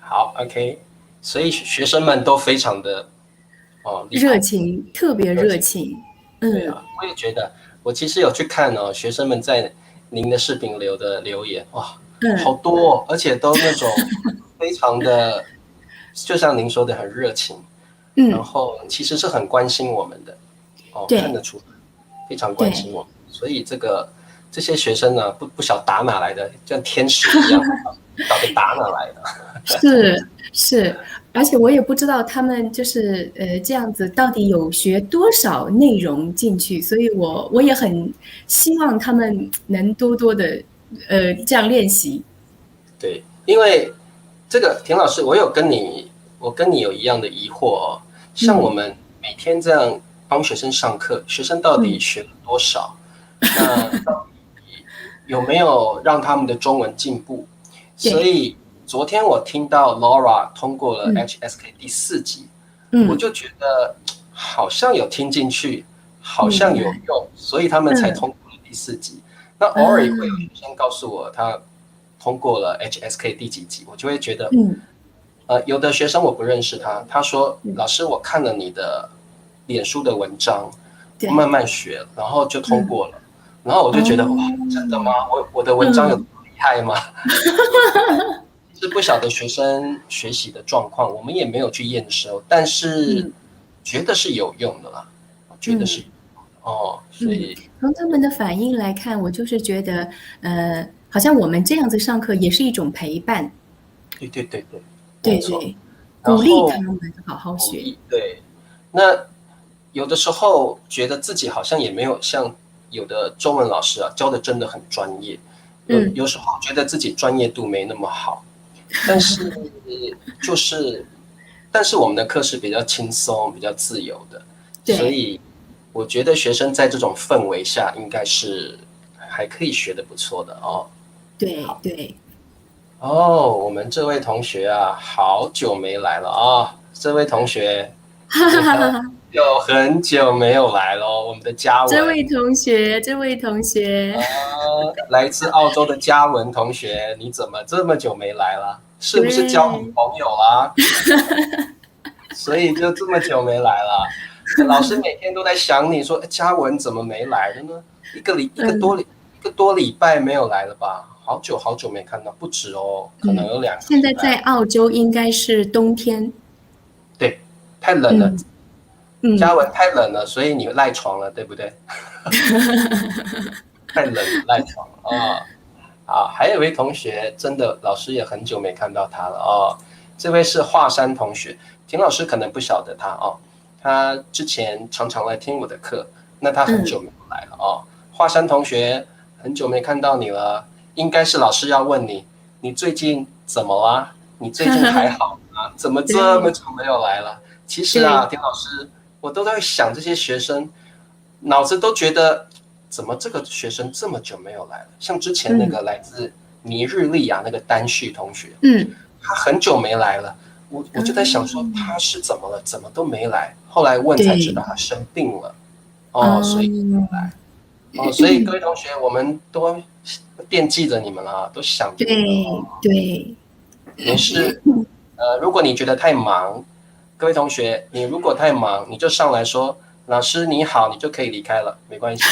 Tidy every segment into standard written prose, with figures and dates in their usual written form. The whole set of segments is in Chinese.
好，OK，所以学生们都非常的厉害，热情，特别热情。热情。嗯对啊，我也觉得，我其实有去看学生们在您的视频留言，哇，好嗯多哦，而且都那种非常的，就像您说的很热情，然嗯，后其实是很关心我们的，看对得出来，非常关对，心我们，所以这些学生呢，不晓打哪来的，像天使一样，不晓得打哪来的。是是，而且我也不知道他们就是这样子到底有学多少内容进去，所以我也很希望他们能多多的这样练习。对，因为这个田老师，我跟你有一样的疑惑哦。像我嗯们每天这样帮学生上课，学生到底嗯，学了多少？那到底有没有让他们的中文进步？所对，以昨天我听到 Laura 通过了 嗯 HSK 第4级，我嗯，就觉得好像有听进去，好像有明白。用，所以他们才嗯通过了第4级。那偶尔也会有啊学生告诉我，他通过了 HSK 第几级，我就会觉得，嗯有的学生我不认识他，他说嗯，老师，我看了你的脸书的文章，对，慢慢学，然后就通嗯过了，然后我就觉得哇，哦真的吗？我的文章有嗯这么厉害吗？是不晓得学生学习的状况，我们也没有去验收，但是嗯觉得是有用的啦，觉得是嗯。有用的所嗯，以从他们的反应来看，我就是觉得，好像我们这样子上课也是一种陪伴，对对对对，没错。对对，然鼓励他后们好好学。鼓励，对，那有的时候觉得自己好像也没有像有的中文老师啊教的真的很专业，嗯，有时候觉得自己专业度没那么好，但是就是但是我们的课是比较轻松、比较自由的，所对以我觉得学生在这种氛围下应该是还可以学得不错的哦。对对，我们这位同学啊，好久没来了啊！这位同学，哈哈你哈哈，有很久没有来咯，我们的嘉文，这位同学，这位同学，来自澳洲的嘉文同学，你怎么这么久没来了？是不是交女对，朋友啦？所以就这么久没来了。老师每天都在想你说，嘉文怎么没来了呢？嗯，一个多礼拜没有来了吧？好久好久没看到，不止哦，可能嗯，有2个现在礼拜。在澳洲应该是冬天，对，太冷了，嗯嗯，嘉文太冷了，所以你赖床了，对不对？太冷赖床了还有一位同学，真的老师也很久没看到他了这位是华山同学，田老师可能不晓得他他之前常常来听我的课，那他很久嗯，没有来了华山同学，很久没看到你了，应该是老师要问你，你最近怎么啦？你最近还好吗？怎么这么对久没有来了？其实啊，对，田老师，我都在想这些学生，脑子都觉得怎么这个学生这么久没有来了？像之前那嗯个来自尼日利亚那个丹旭同学，嗯他很久没来了，我就在想说他嗯，是怎么了，怎么都没来。后来问才知道对，他生病了所以没嗯。来所以各位同学，我们都惦记着你们了都想着你们对对，没事，如果你觉得太忙，各位同学，你如果太忙，你就上来说老师你好，你就可以离开了，没关系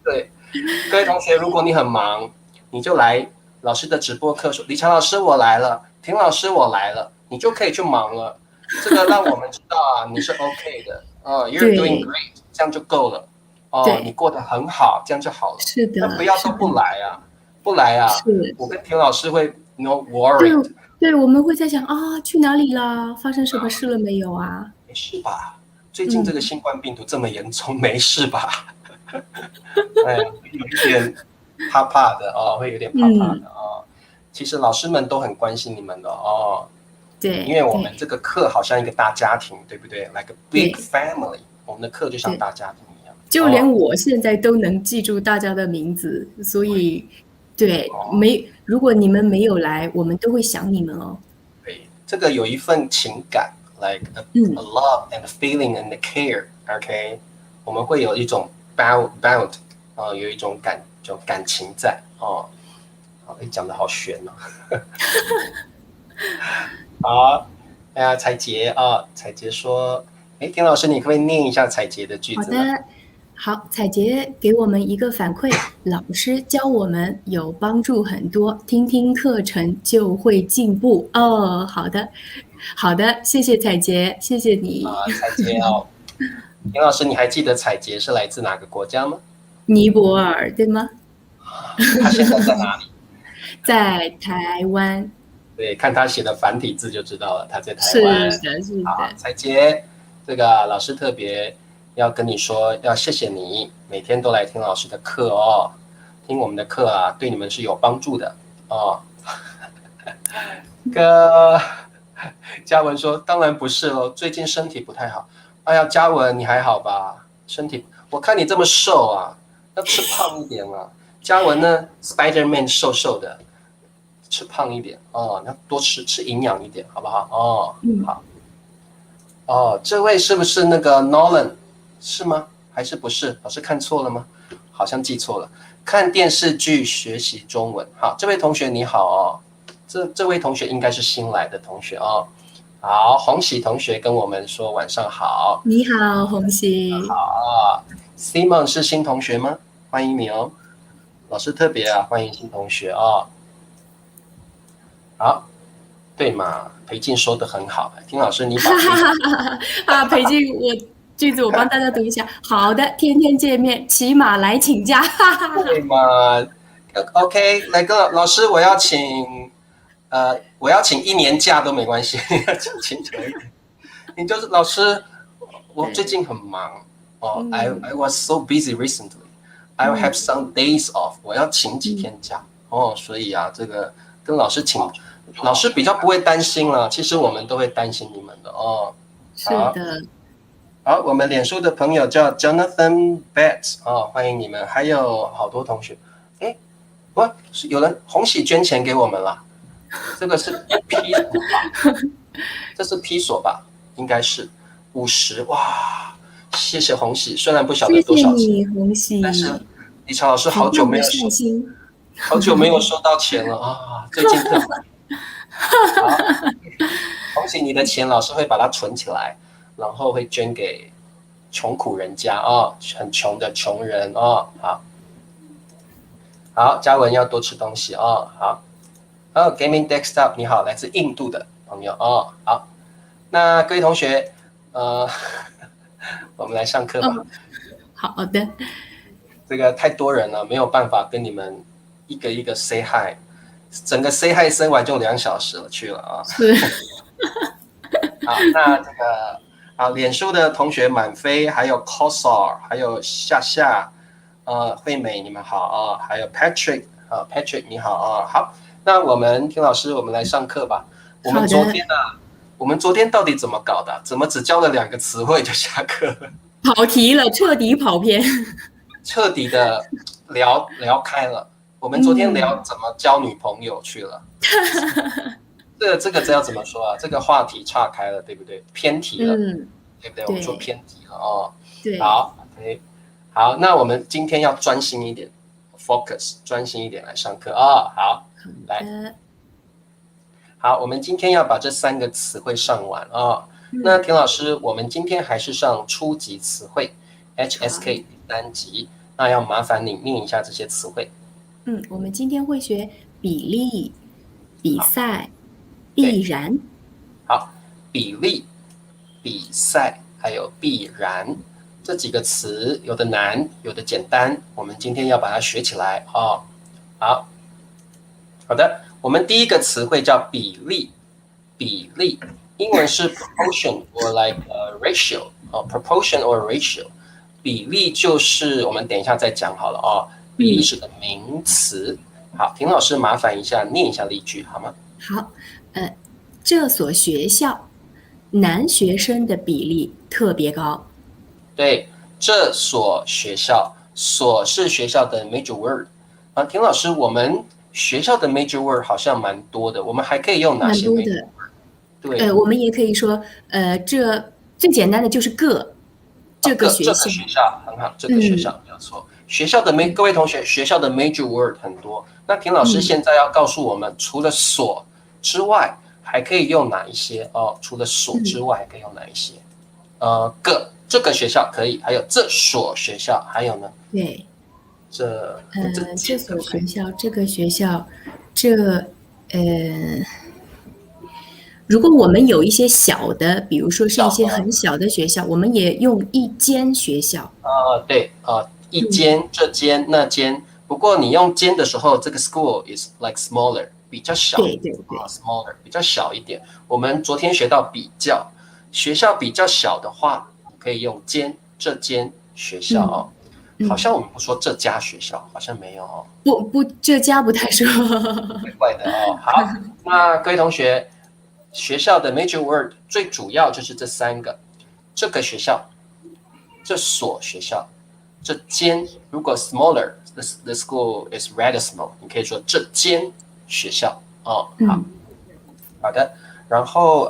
对，各位同学，如果你很忙，你就来老师的直播课说：“李强老师我来了，田老师我来了”，你就可以去忙了。这个让我们知道你是 OK 的you're doing 对 great，这样就够了你对，过得很好，这样就好了。是那不的，是的，要都不来不来是，我跟田老师会 no 对 worried，对，我们会在想啊，去哪里啦？发生什么事了没有啊？没事吧？最近这个嗯新冠病毒这么严重，没事吧？哎，有一点怕怕的会有点怕怕的嗯，其实老师们都很关心你们的因为我们对对这个课好像一个大家庭，对不对？Like a big 对 family，我们的课就像对，大家庭一样就连我现在都能记住大家的名字，所以对，如果你们没有来，我们都会想你们哦。对，这个有一份情感，like a 嗯 love and a feeling and a care，OK，我们会有一种 bound 有一种感情在讲的好玄好，彩杰啊，彩杰说，哎，田老师，你可不可以念一下彩杰的句子呢？好的，好，彩杰给我们一个反馈，老师教我们有帮助很多，听听课程就会进步。哦，好的，好的，谢谢彩杰，谢谢你。彩杰哦，田老师，你还记得彩杰是来自哪个国家吗？尼泊尔，对吗？他现在在哪里？在台湾。对，看他写的繁体字就知道了，他在台是湾。的，是好，的。彩杰，这个老师特别要跟你说，要谢谢你每天都来听老师的课哦，听我们的课啊，对你们是有帮助的哦。个嘉文说，当然不是喽，最近身体不太好。哎呀，嘉文你还好吧？身体，我看你这么瘦啊，要吃胖一点啊。嘉文呢，Spider-Man 瘦瘦的，吃胖一点哦，要多吃营养一点，好不好？哦，好。哦，这位是不是那个 Nolan 是吗？还是不是？老师看错了吗？好像记错了。看电视剧学习中文。好，这位同学你好哦。这位同学应该是新来的同学哦。好，红喜同学跟我们说晚上好。你好，红喜。好 ，Simon 是新同学吗？欢迎你哦。老师特别欢迎新同学哦。好，对嘛，裴静说的很好，丁老师你把裴静，句子我帮大家读一下。好的，天天见面，骑马来请假。对嘛？OK，来个老师，我要请1年假都没关系，请久一点。你就是老师，我最近很忙哦。I was so busy recently. I will have some days off. 我要请几天假哦，所以这个跟老师请，老师比较不会担心了。其实我们都会担心你们的哦。是的。好，我们脸书的朋友叫 Jonathan Betts 哦，欢迎你们，还有好多同学。哎，有人红喜捐钱给我们了，这个是 P 索吧？这是 P 索吧？应该是50哇！谢谢红喜，虽然不晓得多少钱，谢谢你红喜，但是李超老师好久没有收到钱了啊！最近特别好，红喜你的钱老师会把它存起来。然后会捐给穷苦人家哦，很穷的穷人哦。好，嘉文要多吃东西哦。好，Gaming Desktop 你好，来自印度的朋友哦。好，那各位同学，我们来上课吧。好的。这个太多人了，没有办法跟你们一个一个 say hi， 整个 say hi 生完就2小时了去了啊。是。好，那这个。好，脸书的同学满飞，还有 Cosar， 还有夏，惠美你们好啊，还有 Patrick， Patrick 你好啊。好，那我们听老师，我们来上课吧。我们昨天到底怎么搞的？怎么只教了2个词汇就下课了？跑题了，彻底跑偏，彻底的聊开了。我们昨天聊怎么交女朋友去了。这个要怎么说啊？这个话题岔开了，对不对？偏题了，对不对？我们说偏题了哦。对。好 ，OK， 好，那我们今天要专心一点 ，focus， 专心一点来上课啊。好，来，好，我们今天要把这3个词汇上完啊。那田老师，我们今天还是上初级词汇 HSK 3级，那要麻烦你念一下这些词汇。我们今天会学比例、比赛。必然。好，比例、比赛还有必然这几个词，有的难，有的简单，我们今天要把它学起来哦。好的，我们第一个词汇叫比例，比例，英文是 proportion or like ratio， proportion or ratio， 比例就是我们等一下再讲好了哦。比例是个名词。好，田老师麻烦一下念一下例句好吗？好。这所学校男学生的比例特别高。对，这所学校，所是学校的 major word 田老师，我们学校的 major word 好像蛮多的，我们还可以用哪些 major word？ 对，我们也可以说，这最简单的就是这个学校很好，这个学校没有错。学校的各位同学，学校的 major word 很多。那田老师现在要告诉我们，除了所之外，还可以用哪一些哦？除了所之外，还可以用哪一些？这个学校可以，还有这所学校，还有呢？对，这这所学校，这个学校，这如果我们有一些小的，比如说是一些很小的学校，我们也用一间学校。对一间、这间、那间。不过你用间的时候，这个 school is like smaller， 比较小。对smaller 比较小一点。我们昨天学到比较，学校比较小的话，可以用间、这间学校哦。好像我们不说这家学校，好像没有哦。不，这家不太说。怪怪的哦。好，那各位同学，学校的 major word 最主要就是这3个：这个学校、这所学校、这间。如果 smaller，the school is rather small， 你可以说这间学校哦。好的。然后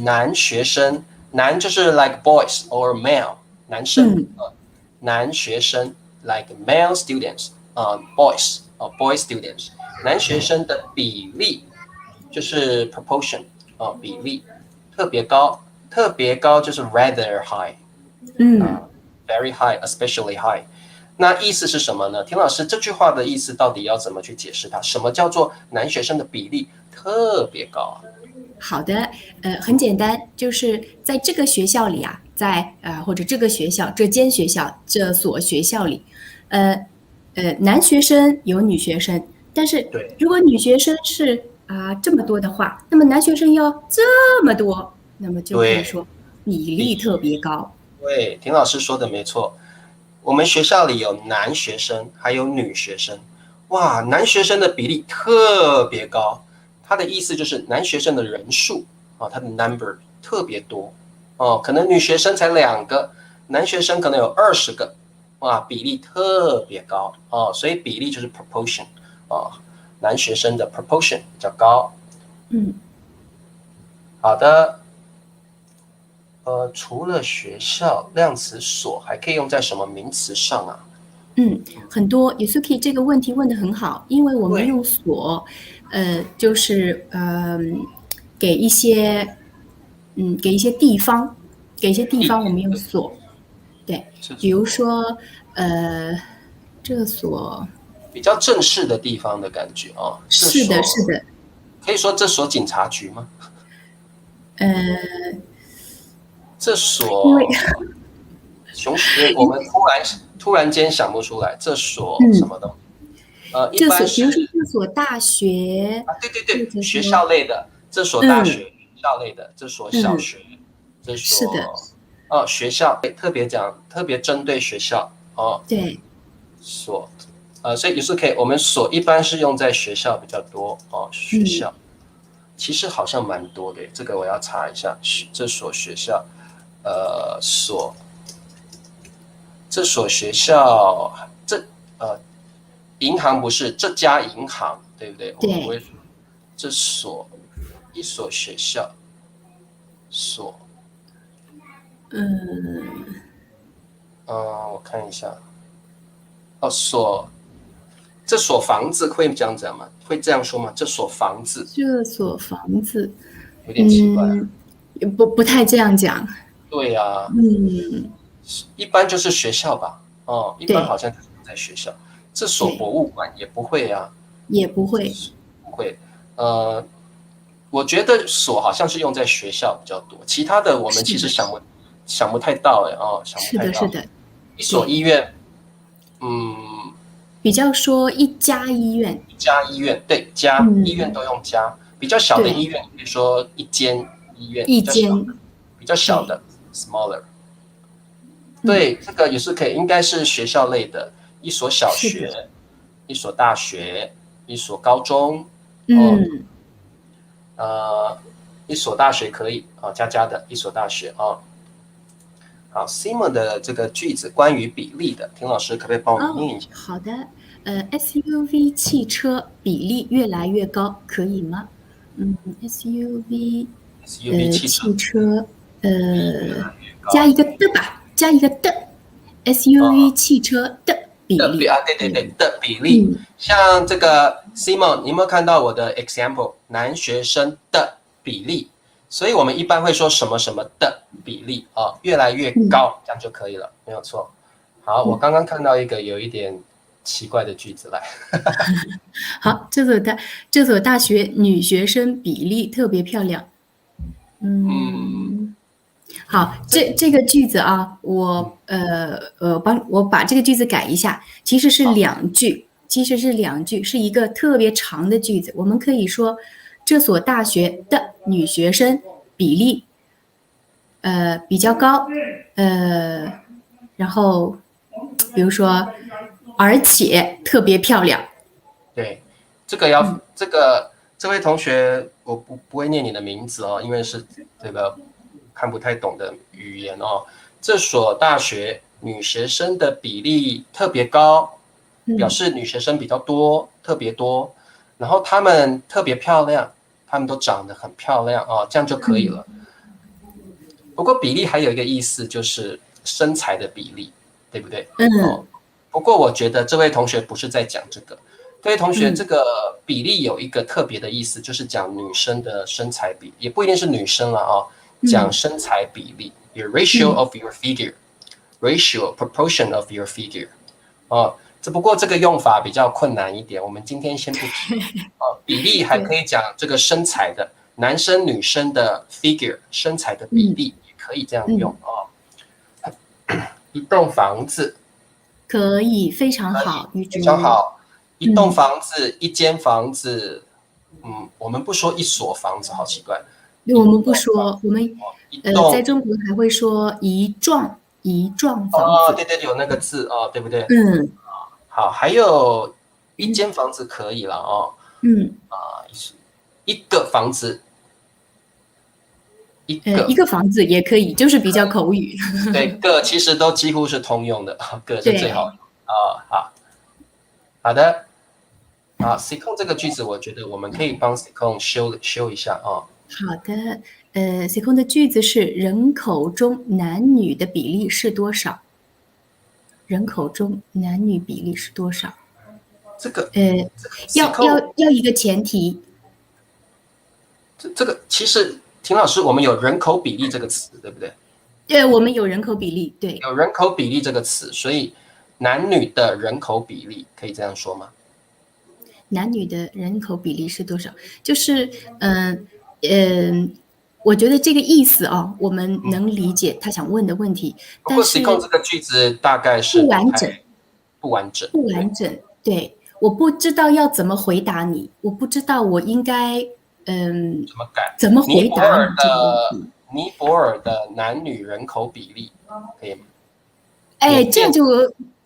男学生，男就是 like boys or male， 男生。男学生 like male students， boys boy students。男学生的比例就是 proportion， 比例特别高，特别高就是 rather high，very high especially high。那意思是什么呢？田老师，这句话的意思到底要怎么去解释它？什么叫做男学生的比例特别高啊？好的，很简单，就是在这个学校里啊，或者这个学校、这间学校、这所学校里，男学生有女学生，但是如果女学生是这么多的话，那么男学生要这么多，那么就可以说比例特别高。对，田老师说的没错。我们学校里有男学生，还有女学生。哇，男学生的比例特别高。他的意思就是男学生的人数他的 number 特别多可能女学生才2个，男学生可能有20个，哇，比例特别高所以比例就是 proportion 男学生的 proportion 比较高。好的。除了学校，量词所还可以用在什么名词上啊？很多。Yusuke 这个问题问得很好，因为我们用所，就是给一些地方，我们用所。对，比如说这个所比较正式的地方的感觉是的，是的。可以说这所警察局吗？这所雄狮，我们突然间想不出来，这所什么东西？一般是这所大学对，学校类的，这所大学，学校类的，这所小学，这所学校，特别针对学校对，所所以也是可以，我们所一般是用在学校比较多学校其实好像蛮多的，这个我要查一下，这所学校。这所学校，银行不是这家银行，对不对？我们会说一所学校，所，我看一下，这所房子会这样讲吗？会这样说吗？这所房子，有点奇怪，不太这样讲。对啊，一般就是学校吧，一般好像就是在学校。这所博物馆也不会啊，也不会，我觉得所好像是用在学校比较多，其他的我们其实想不太到想不太到。是的。一所医院，比较说一家医院，对，家医院都用家，比较小的医院可以说一间医院，比较小的。smaller， 对，这个也是可以，应该是学校类的，一所小学，一所大学，一所高中，一所大学可以加的一所大学好 ，Simon 的这个句子关于比例的，田老师可不可以帮我念一下？好的，SUV 汽车比例越来越高，可以吗？SUV 汽车。加一个的吧，SUV 汽车的比例对对对的比例。像这个 Simon， 你有没有看到我的 example？ 男学生的比例，所以我们一般会说什么什么的比例越来越高，这样就可以了，没有错。好，我刚刚看到一个有一点奇怪的句子来。好，这所大学女学生比例特别漂亮。好，这个句子啊，我把这个句子改一下，其实是两句，是一个特别长的句子。我们可以说，这所大学的女学生比例比较高，然后比如说，而且特别漂亮。对，这位同学，我不会念你的名字因为是这个看不太懂的语言这所大学女学生的比例特别高，表示女学生比较多，特别多，然后她们特别漂亮，她们都长得很漂亮这样就可以了。不过比例还有一个意思，就是身材的比例，对不对？不过我觉得这位同学不是在讲这个。这位同学，这个比例有一个特别的意思，就是讲女生的身材比，也不一定是女生了讲身材比例 ，your ratio of your figure，ratio proportion of your figure，只不过这个用法比较困难一点，我们今天先不提比例还可以讲这个身材的，男生女生的 figure 身材的比例也可以这样用一栋房子可以非常好，非常好。一栋房子，一间房子，我们不说一所房子，好奇怪。我们不说，我们在中国还会说一幢房子。对对，有那个字对不对？好，还有一间房子可以了一个房子，一个房子也可以，就是比较口语。对，个其实都几乎是通用的，个是最好好的。Sikong 这个句子，我觉得我们可以帮 Sikong 修一下好的，Sikong 的句子是：人口中男女的比例是多少？人口中男女比例是多少？这个要一个前提。这个其实，田老师，我们有人口比例这个词，对不对？对，我们有人口比例，对，有人口比例这个词，所以男女的人口比例可以这样说吗？男女的人口比例是多少？就是我觉得这个意思我们能理解他想问的问题。不过 Sikong 这个句子大概是不完整。对，我不知道要怎么回答你，我不知道我应该怎么回答你。尼泊尔的男女人口比例可以吗？这样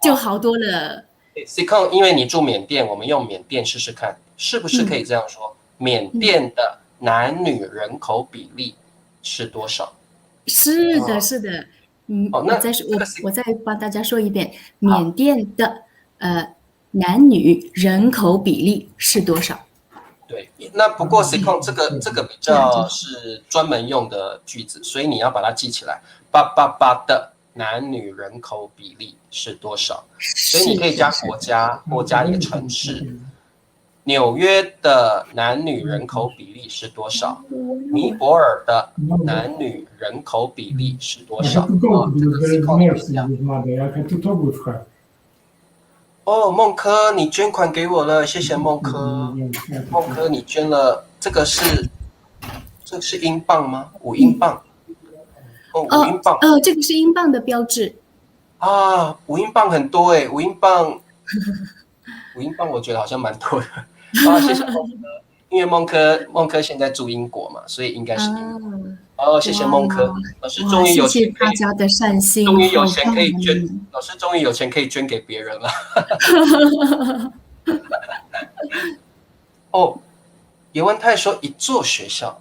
就好多了。Sikong， 因为你住缅甸，我们用缅甸试试看，是不是可以这样说？缅甸的男女人口比例是多少？是的，是的。我再帮大家说一遍，缅甸的男女人口比例是多少？对，那不过 Sikong 这个比较是专门用的句子，所以你要把它记起来。888的男女人口比例是多少？所以你可以加国家或加一个城市。纽约的男女人口比例是多少？尼泊尔的男女人口比例是多少？孟科，你捐款给我了，谢谢孟科。孟科，你捐了，这是英镑吗？5英镑。5英镑。这个是英镑的标志。5英镑很多5英镑我觉得好像蛮多的。谢谢孟科，因为孟科现在住英国嘛，所以应该是英国。谢谢孟科，老师终于有钱，谢谢大家的善心，终于有钱可以捐，老师终于有钱可以捐给别人了。叶文泰说一座学校。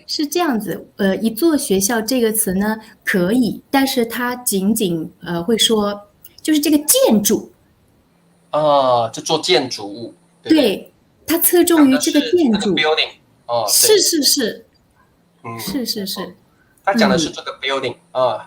是这样子，一座学校这个词呢可以，但是它仅会说就是这个建筑。这座建筑物。对，它侧重于这个建筑。building。是。是。他讲的是这个 building。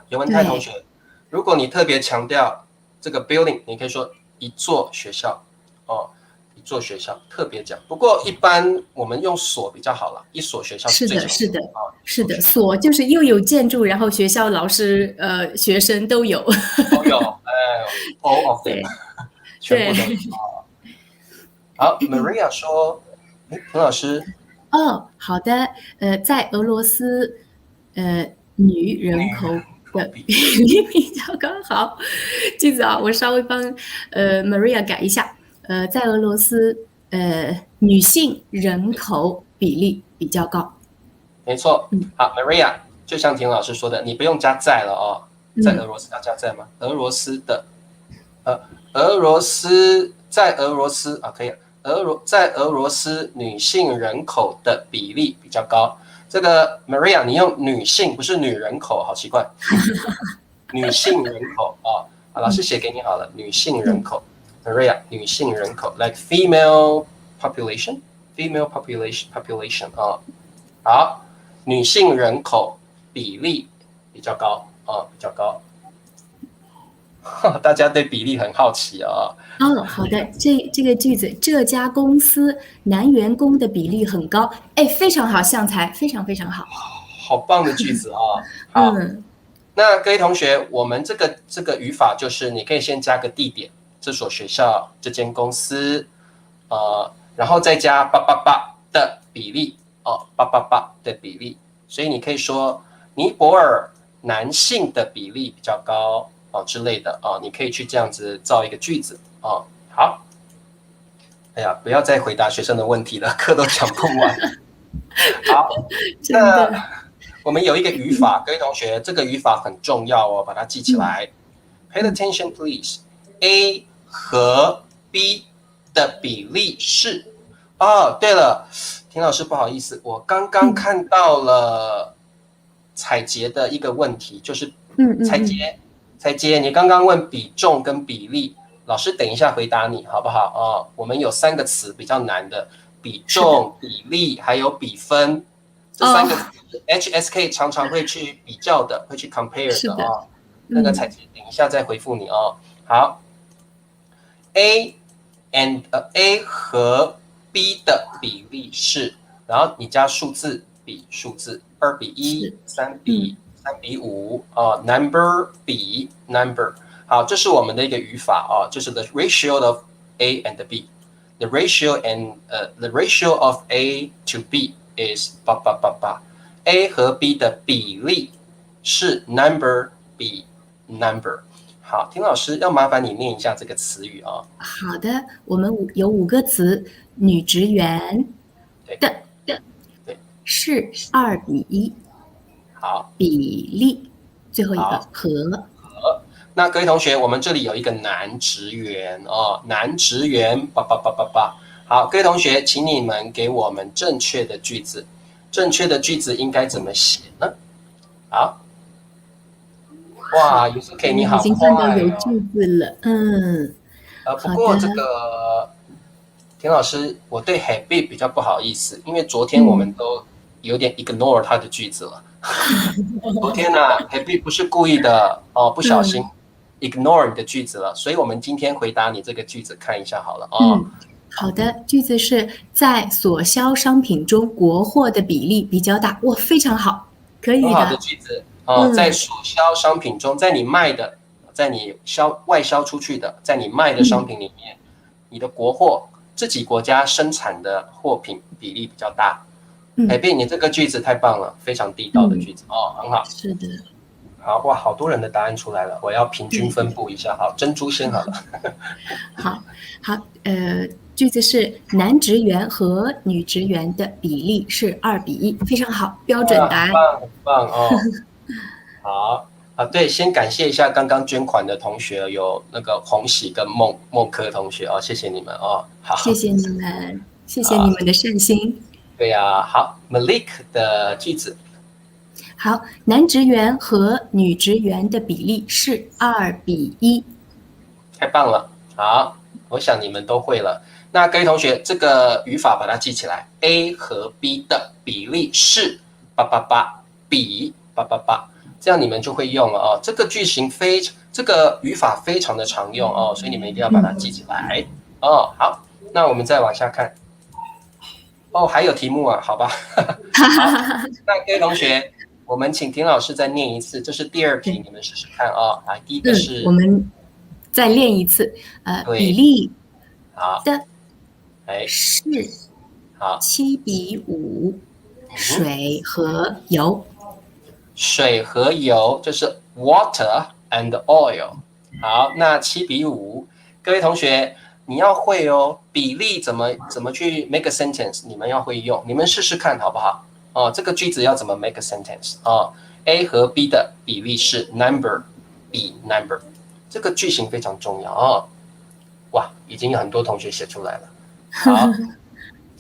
叶文泰同学，如果你特别强调这个 building 你可以说一座学校哦，一座学校特别讲。不过一般我们用所比较好了，一所学校是最常是的，啊，是的，所就是又有建筑，然后学校、老师、学生都有。都有，all of them， 对全部都有。对。好，Maria 说，陈老师，哦，好的，在俄罗斯，女人口的比例比较高。好，句子啊，我稍微帮Maria 改一下。在俄罗斯，女性人口比例比较高。没错。好，Maria，就像田老师说的，你不用加在了哦，在俄罗斯要加在吗？俄罗斯的，俄罗斯在俄罗斯啊，可以。在俄罗斯女性人口的比例比较高。这个 Maria， 你用女性不是女人口，好奇怪。女性人口啊，老师写给你好了，女性人口 ，Maria， 女性人口 ，like female population啊，好，女性人口比例比较高啊，比较高。大家对比例很好奇啊。哦，好的，这个句子，这家公司男员工的比例很高，哎，非常好，向才，非常非常好，好棒的句子啊！好，那各位同学，我们这个语法就是你可以先加个地点，这所学校、这间公司，然后再加888的比例哦，888的比例，所以你可以说尼泊尔男性的比例比较高哦之类的哦，你可以去这样子造一个句子。哦，好，哎呀，不要再回答学生的问题了，课都讲不完。好，那我们有一个语法，各位同学，这个语法很重要哦，把它记起来。Pay attention, please. A 和 B 的比例是……哦，对了，田老师，不好意思，我刚刚看到了彩杰的一个问题，就是彩杰，你刚刚问比重跟比例。老师等一下回答你好不好啊？我们有3个词比较难的，比重、比例还有比分，这3个词HSK 常常会去比较的，会去 compare 的啊。那个彩姐等一下再回复你哦。好 ，A和 B 的比例是，然后你加数字比数字，2比1、3比5啊 ，number 比 number。好，这是我们的一个语法啊，就是 the ratio of A and B。The ratio of A to B is 888。A 和 B 的比例是 number 比 number。好，田老师要麻烦你念一下这个词语啊。好的，我们有5个词，女职员的是2比1。好，比例，最后一个和。那各位同学，我们这里有一个男职员哦，男职员88888。好，各位同学，请你们给我们正确的句子。正确的句子应该怎么写呢？好，哇，Yusuke 你好快哦！已经看到有句子了，不过这个田老师，我对 Habib 比较不好意思，因为昨天我们都有点 ignore 他的句子了。昨天啊 Habib 不是故意的哦，不小心。ignore 你的句子了，所以我们今天回答你这个句子看一下好了哦。好的，句子是在所销商品中国货的比例比较大，哇，非常好，可以的。很好的句子哦，在所销商品中，在你卖的，在你外销出去的，在你卖的商品里面，你的国货自己国家生产的货品比例比较大。Habib 你这个句子太棒了，非常地道的句子哦，很好。是的。好哇，好多人的答案出来了，我要平均分布一下。好，珍珠先好了。好，句子是男职员和女职员的比例是2比1，非常好，标准答案。很棒哦。好啊，对，先感谢一下刚刚捐款的同学，有那个洪喜跟孟科同学哦，谢谢你们哦。好，谢谢你们，谢谢你们的善心。对呀，好 ，Malik 的句子。好，男职员和女职员的比例是2比1。太棒了，好，我想你们都会了。那各位同学，这个语法把它记起来 ，A 和 B 的比例是888比888。这样你们就会用了哦。这个句型这个语法非常的常用哦，所以你们一定要把它记起来哦。好，那我们再往下看。哦，还有题目啊，好吧。好，那各位同学，我们请田老师再念一次，这是第2题，你们试试看哦。来，第一个是，我们再练一次。比例的是7:5，水和油。水和油就是 water and oil。好，那7:5，各位同学你要会哦，比例怎么去 make a sentence， 你们要会用，你们试试看好不好？哦，这个句子要怎么 make a sentence 哦 ？A 和 B 的比例是 number B number， 这个句型非常重要哦。哇，已经有很多同学写出来了。好，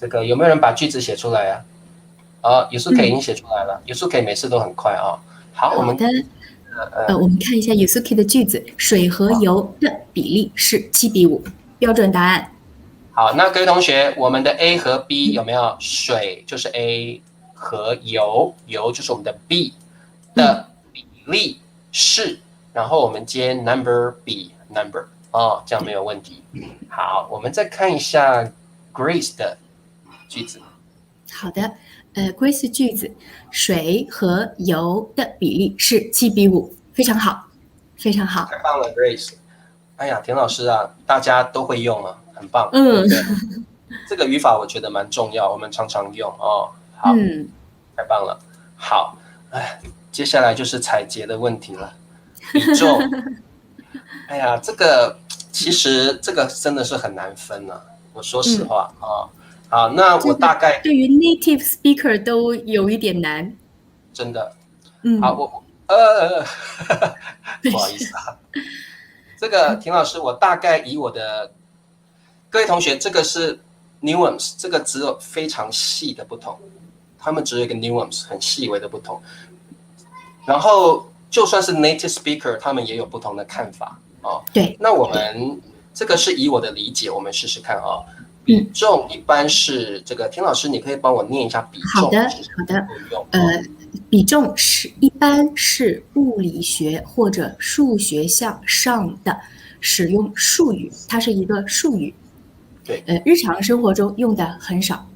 这个有没有人把句子写出来啊？Yusuke 已经写出来了，Yusuke 每次都很快啊。好，我们看一下 Yusuke 的句子，水和油的比例是7:5，标准答案。好，那各位同学，我们的 A 和 B 有没有？水就是 A 和油就是我们的 B 的比例是，然后我们接 number B number 哦，这样没有问题。好，我们再看一下 Grace 的句子。好的。Grace 句子，水和油的比例是7:5，非常好，非常好，太棒了 ，Grace。哎呀，田老师啊，大家都会用啊，很棒。这个语法我觉得蛮重要，我们常常用哦。好，太棒了。好，接下来就是采撷的问题了，比重。哎呀，这个其实这个真的是很难分啊，我说实话啊。好，那我大概对于 native speaker 都有一点难，真的。好，我不好意思啊。这个田老师，我大概以我的各位同学，这个是 nuance， 这个只有非常细的不同，他们只有一个 nuance， 很细微的不同。然后就算是 native speaker， 他们也有不同的看法哦。对，那我们这个是以我的理解，我们试试看哦。比重一般是这个，田老师，你可以帮我念一下比重。好的。比重一般是物理学或者数学项上的使用术语，它是一个术语。对。日常生活中用的很少。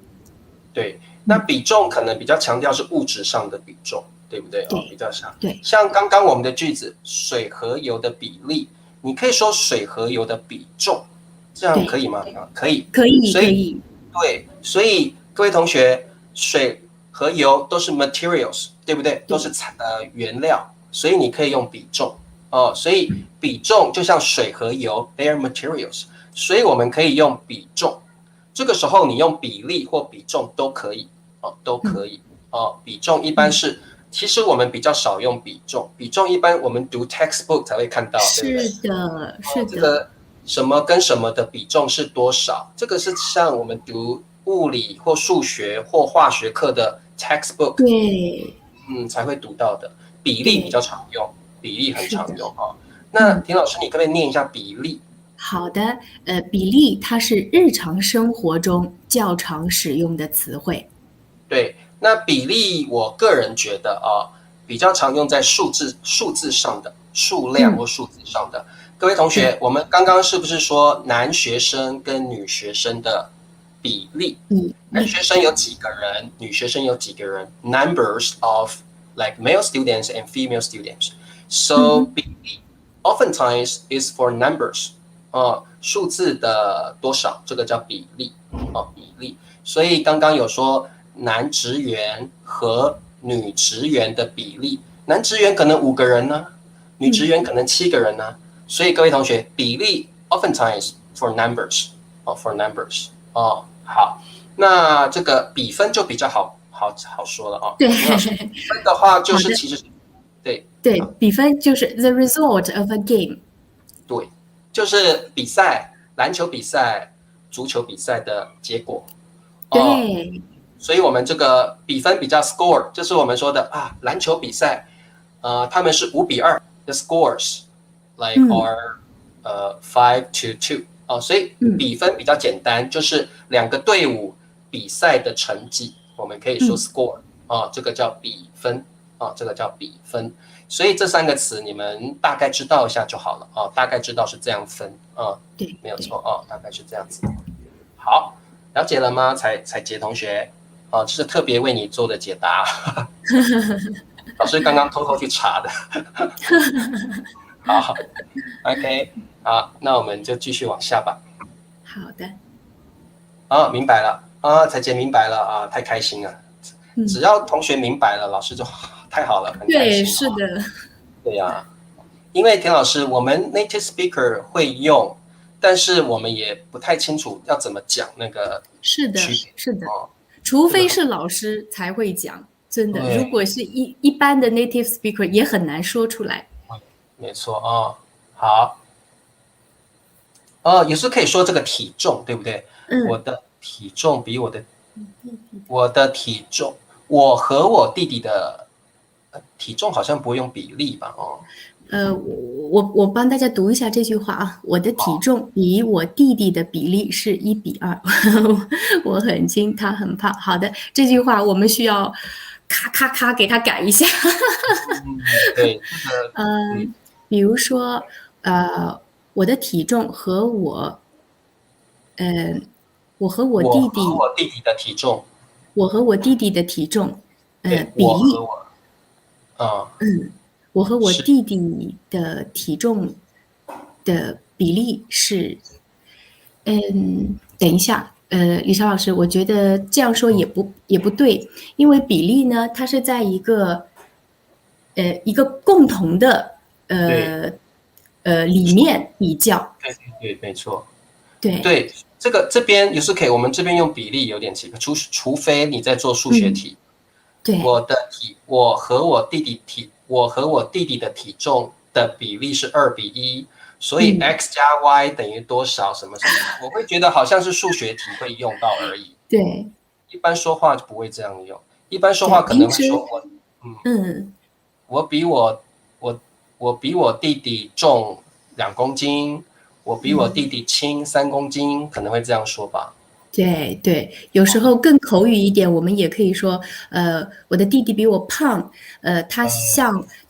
对，那比重可能比较强调是物质上的比重，对不对？对，比较少。对。像刚刚我们的句子，水和油的比例，你可以说水和油的比重。这样可以吗？可以，可以。对，所以各位同学，水和油都是 materials， 对不对？都是原料，所以你可以用比重哦。所以比重就像水和油 ，they are materials， 所以我们可以用比重。这个时候你用比例或比重都可以哦，都可以哦。比重一般是，其实我们比较少用比重，比重一般我们读 textbook 才会看到，对不对？是的，这个什么跟什么的比重是多少？这个是像我们读物理或数学或化学课的 textbook， 对，才会读到的。比例比较常用，比例很常用啊。那田老师，你可不可以念一下比例？好的，比例它是日常生活中较常使用的词汇。对，那比例我个人觉得比较常用在数字上的数量或数字上的。各位同学，我们刚刚是不是说男学生跟女学生的比例？男学生有几个人，女学生有几个人 ？Numbers of like male students and female students. So 比例 oftentimes is for numbers. 数字的多少，这个叫比例比例。所以刚刚有说男职员和女职员的比例，男职员可能5个人呢，女职员可能7个人呢。所以各位同学，比例 oftentimes for numbers for numbers 好，那这个比分就比较好说了对，比分的话就是其实对，比分就是 the result of a game。对，就是比赛，篮球比赛、足球比赛的结果。对，所以我们这个比分比较 score， 就是我们说的篮球比赛，他们是5-2 the scores。Like are 5-2所以比分比较简单，就是2个队伍比赛的成绩，我们可以说 score 这个叫比分这个叫比分。所以这3个词你们大概知道一下就好了大概知道是这样分对，没有错大概是这样子。好，了解了吗？彩杰同学这是特别为你做的解答，老师刚刚偷偷去查的。好 ，OK， 好，那我们就继续往下吧。好的。明白了彩杰明白了太开心了。只要同学明白了，老师就太好了，很开心。对，是的。对呀，因为田老师，我们 native speaker 会用，但是我们也不太清楚要怎么讲那个是的，区别。是的，除非是老师才会讲，真的。如果是一般的 native speaker 也很难说出来。没错好。有时可以说这个体重，对不对？我的体重比我的体重，我和我弟弟的体重好像不会用比例吧？我帮大家读一下这句话啊，我的体重比我弟弟的比例是1:2，我很轻，他很胖。好的，这句话我们需要咔咔咔给他改一下。对，比如说我的体重和我和我弟弟的体重，我和我弟弟的体重比例，我和我弟弟的体重的比例是，等一下，李超老师，我觉得这样说也不对，因为比例呢，它是在一个共同的里面比较。对，没错。对，这边也是可以，我们这边用比例有点奇怪，除非你在做数学题。对，我和我弟弟的体重的比例是2:1，所以 x 加 y 等于多少什么什么，我会觉得好像是数学题会用到而已。对，一般说话就不会这样用，一般说话可能会说我比我弟弟重2公斤，我比我弟弟轻3公斤，可能会这样说吧。对，有时候更口语一点，我们也可以说，我的弟弟比我胖，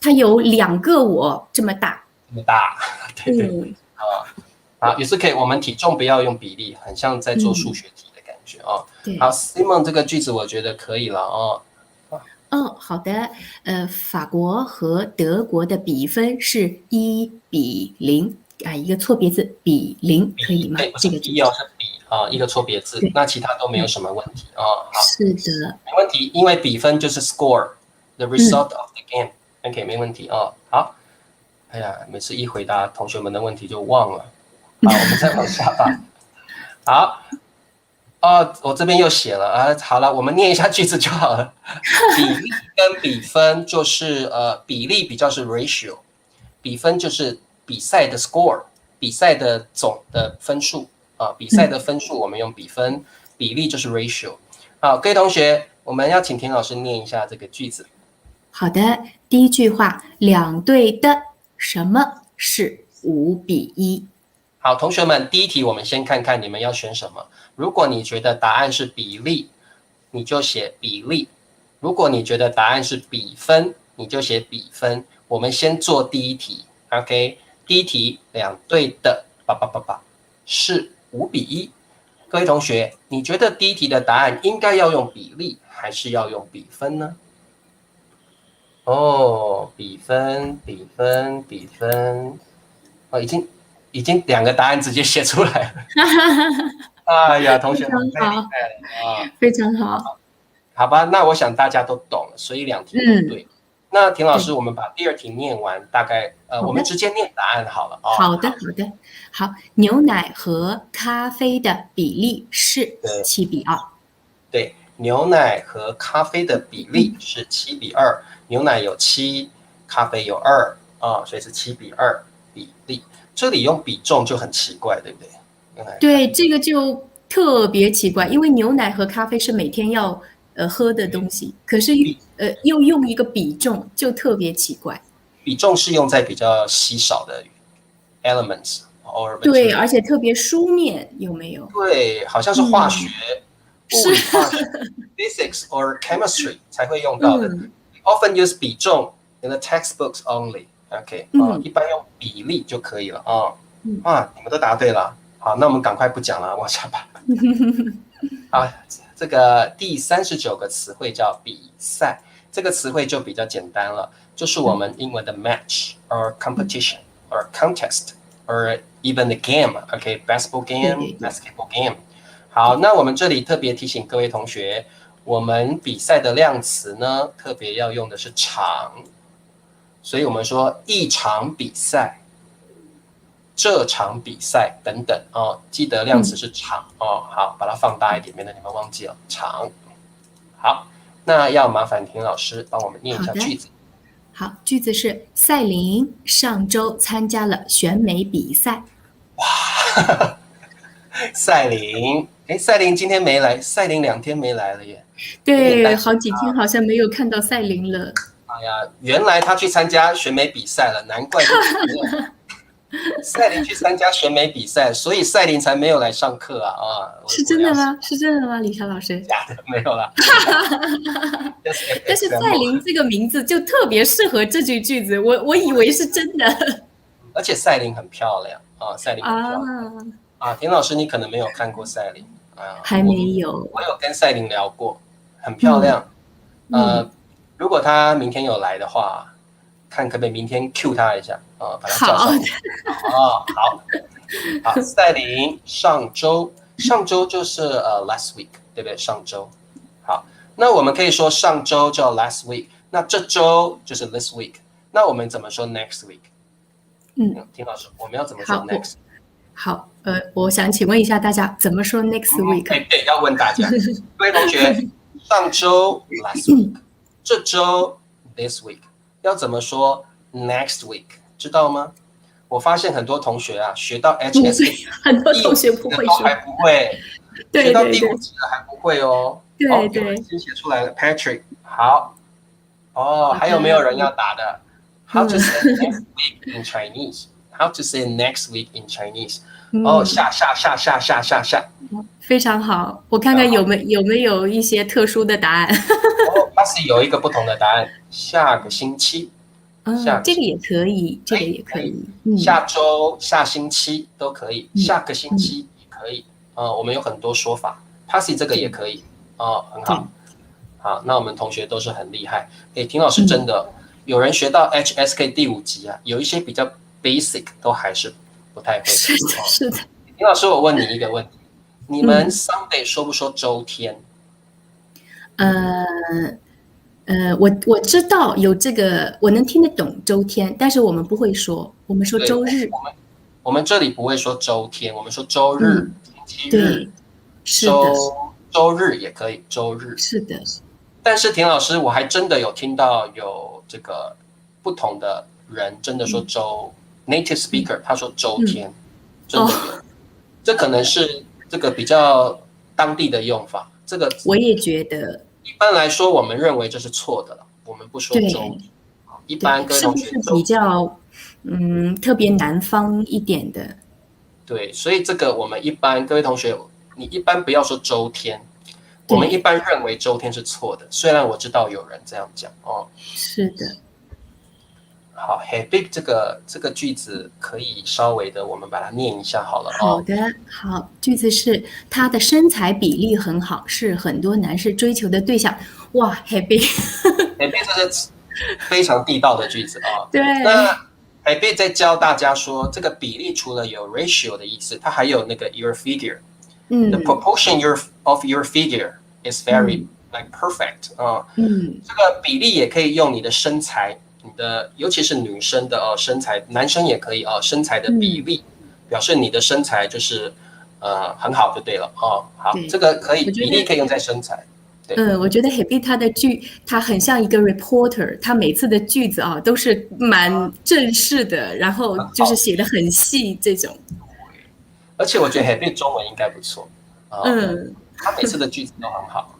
他有2个我这么大。对，也是可以。我们体重不要用比例，很像在做数学题的感觉好 ，Simon 这个句子我觉得可以了好的。法国和德国的比分是1:0一个错别字比0，可以吗？这个必要是比一个错别字，那其他都没有什么问题好，是的，没问题，因为比分就是 score，the result of the game。OK， 没问题好，哎呀，每次一回答同学们的问题就忘了。好，我们再往下吧。好，我这边又写了好了，我们念一下句子就好了。比例跟比分就是比例比较是 ratio， 比分就是比赛的 score， 比赛的总的分数比赛的分数我们用比分，比例就是 ratio。好，各位同学，我们要请田老师念一下这个句子。好的，第一句话，2队的什么是5:1？好，同学们，第一题我们先看看你们要选什么。如果你觉得答案是比例，你就写比例；如果你觉得答案是比分，你就写比分。我们先做第一题 ，OK？ 第一题，2队的是5:1。各位同学，你觉得第一题的答案应该要用比例还是要用比分呢？比分，已经2个答案直接写出来了。哎呀，同学们太厉害了非常好。好吧，那我想大家都懂了，所以2题都对。那田老师，我们把第2题念完，大概我们直接念答案好了好的，好，牛奶和咖啡的比例是7:2。对，牛奶和咖啡的比例是7:2，牛奶有7，咖啡有2所以是7:2比例。这里用比重就很奇怪，对不对？对，这个就特别奇怪，因为牛奶和咖啡是每天要喝的东西，可是又用一个比重，就特别奇怪。比重是用在比较稀少的 elements， 对，而且特别书面，有没有？对，好像是化学、物理化学 physics or chemistry 才会用到的。often use 比重 in the textbooks only。OK， 一般用比例就可以了啊。你们都答对了。好，那我们赶快不讲了，往下吧。好，这个第39个词汇叫比赛，这个词汇就比较简单了，就是我们英文的 match or competition or contest or even the game。OK，basketball game，basketball game。好，那我们这里特别提醒各位同学，我们比赛的量词呢，特别要用的是场，所以我们说一场比赛。这场比赛等等记得量词是场好，把它放大一点，免得你们忘记了场。好，那要麻烦田老师帮我们念一下句子。好，句子是赛琳上周参加了选美比赛。哇，赛琳，赛琳今天没来，赛琳2天没来了耶。对，好几天好像没有看到赛琳了。哎呀，原来他去参加选美比赛了，难怪就赛琳去参加选美比赛，所以赛琳才没有来上课啊！是真的吗？是真的吗？李超老师？假的，没有啦。但是赛琳这个名字就特别适合这句句子，我以为是真的。而且赛琳很漂亮赛琳很漂亮田老师你可能没有看过赛琳还没有。我有跟赛琳聊过，很漂亮。如果她明天有来的话，看可不可以明天 cue 他一下把他叫上好，赛琳上周就是 last week， 对不对？上周。好，那我们可以说上周叫 last week， 那这周就是 this week， 那我们怎么说 next week？ 田老师，我们要怎么说 next？ 好，我想请问一下大家，怎么说 next week？ 对，要问大家，各位同学，上周 last week， 这周 this week。要怎么说 next week 知道吗？我发现很多同学学到 HSK 很多同学不会说，还不会，学到第5级了还不会对，先写出来了 Patrick。 好还有没有人要答的？ How to say next week in Chinese？ How to say next week in Chinese？ 下非常好，我看看有没有一些特殊的答案。它是有一个不同的答案，下个星期。这个也可以，这个也可以。下周、下星期都可以，下个星期也可以。我们有很多说法 ，Passy 这个也可以很好。好，那我们同学都是很厉害。田老师真的有人学到 HSK 第5级有一些比较 basic 都还是不太会。是的。田老师，我问你一个问题，你们 Sunday 说不说周天？我知道有这个，我能听得懂周天，但是我们不会说，我们说周日。我们这里不会说周天，我们说周日、星期日。是的。周日也可以，周日。是的。但是田老师，我还真的有听到有这个不同的人真的说native speaker 他说周天，真的有。这可能是这个比较当地的用法，这个我也觉得。一般来说，我们认为这是错的了，我们不说周。一般各位同学是不是比较特别南方一点的？对，所以这个我们一般各位同学，你一般不要说周天，我们一般认为周天是错的，虽然我知道有人这样讲是的。好 ，Habib 这个句子可以稍微的，我们把它念一下好了。好的，好，句子是他的身材比例很好，是很多男士追求的对象。哇 ，Habib 这是非常地道的句子对。那 Habib 在教大家说，这个比例除了有 ratio 的意思，它还有那个 your figure。The proportion of your figure is very like perfect 这个比例也可以用你的身材。你的尤其是女生的身材，男生也可以身材的比例，表示你的身材就是很好就对了好，这个可以比例可以用在身材。我觉得 Habib 他很像一个 reporter， 他每次的句子都是蛮正式的，然后就是写得很细这种。而且我觉得 Habib 中文应该不错他每次的句子都很好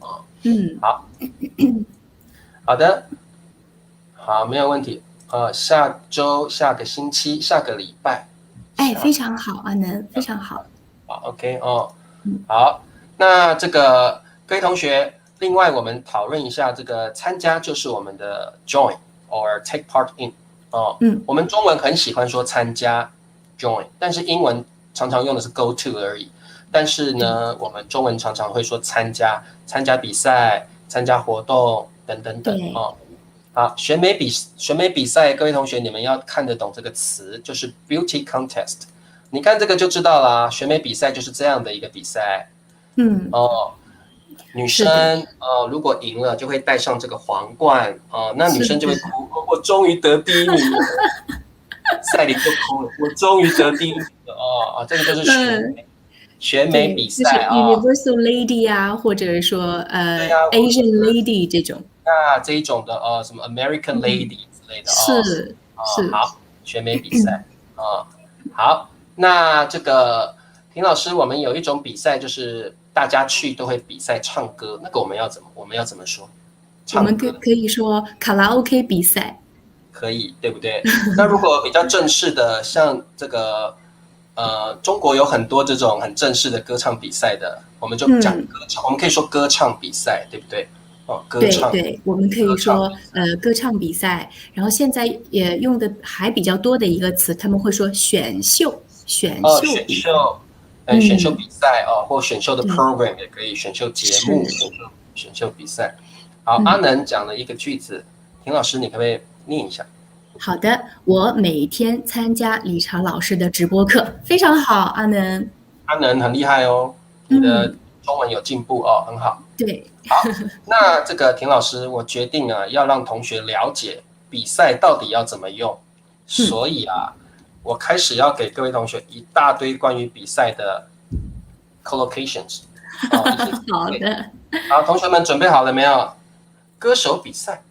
好的。好，没有问题。下周、下个星期、下个礼拜。非常好，阿能，非常好。好 ，OK 好，那这个各位同学，另外我们讨论一下这个参加就是我们的 join or take part in 哦，我们中文很喜欢说参加 join， 但是英文常常用的是 go to 而已。但是呢，我们中文常常会说参加比赛、参加活动等等等哦。好，选美比赛，各位同学，你们要看得懂这个词，就是 beauty contest。你看这个就知道啦，选美比赛就是这样的一个比赛。女生如果赢了就会戴上这个皇冠那女生就会哭，我终于得第一名了。赛琳就哭了，我终于得第一名了这个就是选美比赛就是 Universal Lady 啊，或者说Asian Lady 这种。那这一种的什么 American Lady 之类的是好，选美比赛好，那这个平老师，我们有一种比赛就是大家去都会比赛唱歌，那个我们要怎么说？我们可以说卡拉 OK 比赛，可以，对不对？那如果比较正式的，像这个中国有很多这种很正式的歌唱比赛的，我们就讲歌唱，我们可以说歌唱比赛，对不对？歌唱，对，我们可以说歌唱比赛。然后现在也用的还比较多的一个词，他们会说选秀比赛或选秀的 program 也可以，选秀节目，选秀比赛。好，阿能讲了一个句子，田老师你可不可以念一下？好的，我每天参加理查老师的直播课，非常好，阿能。阿能很厉害哦，你的中文有进步很好。对，好，那这个田老师，我决定要让同学了解比赛到底要怎么用，所以我开始要给各位同学一大堆关于比赛的 collocations。好的。好，同学们准备好了没有？歌手比赛，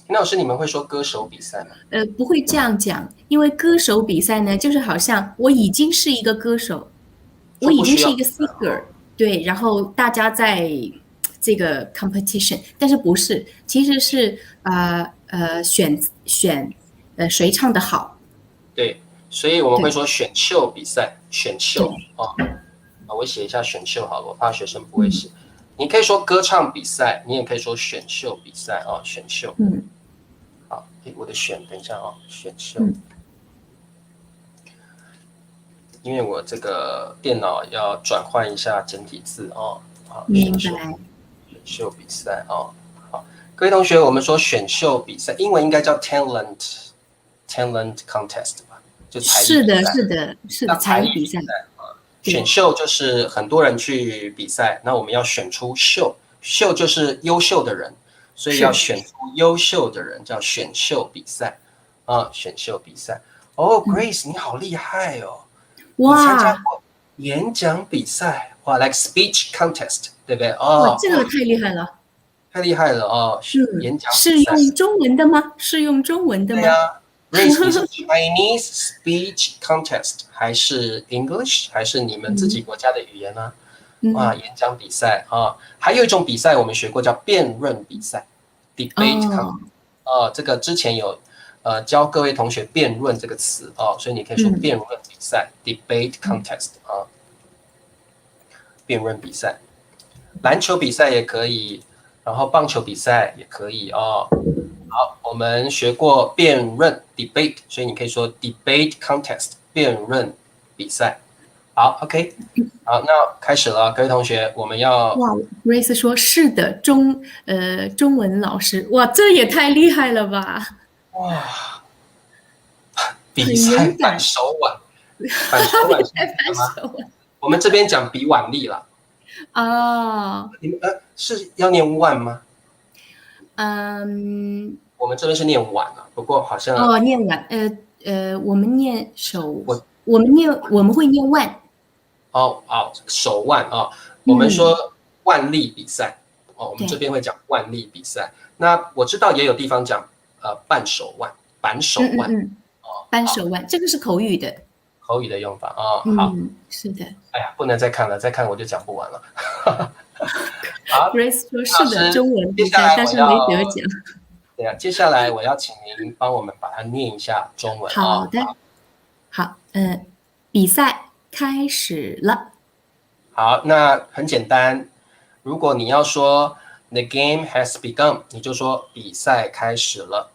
田老师，你们会说歌手比赛吗？不会这样讲，因为歌手比赛呢，就是好像我已经是一个歌手，我已经是一个 singer， 对，然后大家在这个 competition， 但是不是，其实是选谁唱得好。对，所以我们会说选秀比赛，选秀我写一下选秀好了，我怕学生不会写。你可以说歌唱比赛，你也可以说选秀比赛选秀。好，我的等一下选秀。因为我这个电脑要转换一下简体字好，明白。选秀比赛好，各位同学，我们说选秀比赛，英文应该叫 talent contest 吧？就才艺比赛。是的，才艺比赛。选秀就是很多人去比赛，那我们要选出秀就是优秀的人，所以要选出优秀的人，叫选秀比赛选秀比赛。Grace， 你好厉害哦！哇，你参加过演讲比赛like speech contest， 对不对？这个太厉害了，太厉害了演讲比赛是用中文的吗？对啊。Grace， 你是 Chinese speech contest 还是 English 还是你们自己国家的语言呢？演讲比赛还有一种比赛我们学过叫辩论比赛 ，debate contest。这个之前有教各位同学辩论这个词所以你可以说辩论比赛，debate contest 辩论比赛，篮球比赛也可以，然后棒球比赛也可以好，我们学过辩论 debate， 所以你可以说 debate contest 辩论比赛。好 ，OK， 好，那开始了，各位同学，我们要Grace 说是的，中文老师，哇，这也太厉害了吧！哇，比赛反手腕，反手腕我们这边讲比腕力啦。你们是要念腕吗？我们这边是念腕不过好像念腕，我们念手，我们会念腕。手腕我们说腕力比赛我们这边会讲腕力比赛。那我知道也有地方讲半手腕、板手腕扳手腕，这个是口语的用法好，是的。哎呀，不能再看了，再看我就讲不完了。好 Grace 说是的，中文比赛，但是没得奖。对啊，接下来我要请您帮我们把它念一下中文。好的，好，比赛开始了。好，那很简单，如果你要说 The game has begun， 你就说比赛开始了。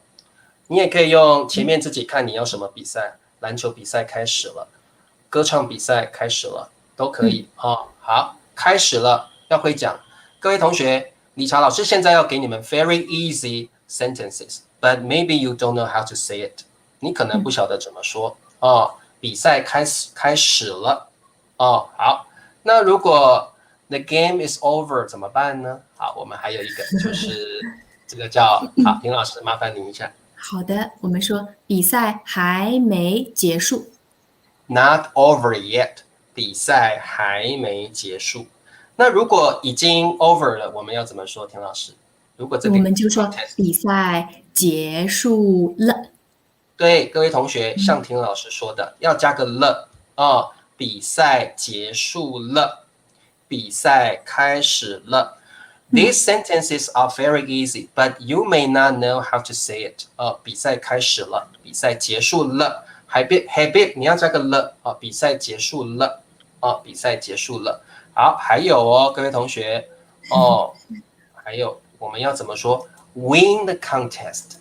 你也可以用前面自己看你要什么比赛，篮球比赛开始了，歌唱比赛开始了，都可以好，开始了，要会讲。各位同学，理查老师现在要给你们 very easy sentences, but maybe you don't know how to say it。你可能不晓得怎么说比赛开始了好，那如果 the game is over 怎么办呢？好，我们还有一个就是这个叫好，林老师麻烦您一下。好的，我们说比赛还没结束。Not over yet， 比赛还没结束。那如果已经 over 了，我们要怎么说？田老师，如果这个我们就说比赛结束了。对，各位同学，像田老师说的，要加个了比赛结束了，比赛开始了。These sentences are very easy, but you may not know how to say it. 比赛开始了，比赛结束了。habit 你要加个了比赛结束了比赛结束了。好，还有各位同学还有我们要怎么说 ？Win the contest，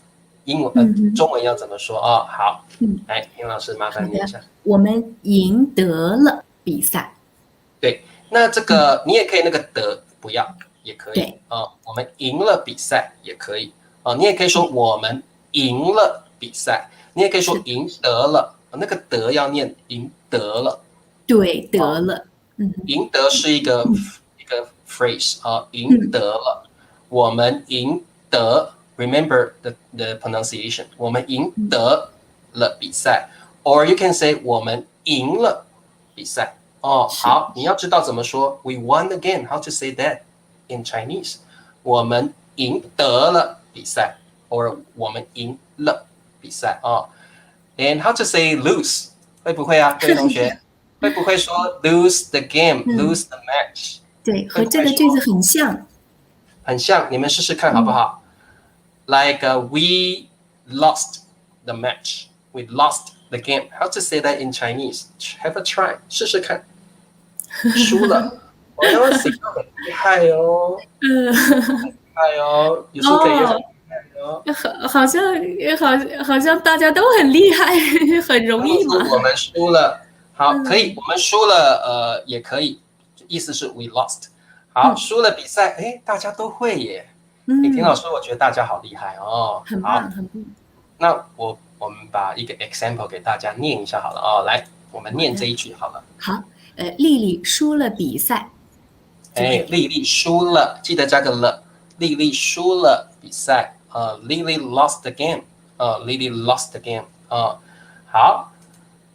英文中文要怎么说好，来，林老师麻烦念一下。我们赢得了比赛。对，那这个你也可以那个得不要。也可以我们赢了比赛也可以你也可以说我们赢了比赛，你也可以说赢得了，那个得要念赢得了。对，得了。赢得是一个 phrase 赢得了，我们赢得 remember the pronunciation， 我们赢得了比赛 or you can say 我们赢了比赛好，你要知道怎么说 we won the game, how to say that in Chinese， 我们赢得了比赛 or 我们赢了比赛And how to say lose， 会不会各位同学会不会说 lose the game、lose the match？ 对，和这个句子很像。很像，你们试试看好不好？Like we lost the match, we lost the game. How to say that in Chinese? Have a try， 试试看。输了。谁都很厉害很厉害有时候可以很厉害好像大家都很厉害，很容易嘛。我们输了，好，可以，我们输了，也可以，意思是 we lost。好，输了比赛，大家都会耶。田老师，我觉得大家好厉害很棒，很棒。那我们把一个 example 给大家念一下好了来，我们念这一句好了。好，丽丽输了比赛。丽丽输了，记得加个了。丽丽输了比赛Lily lost the game Lily lost the game 好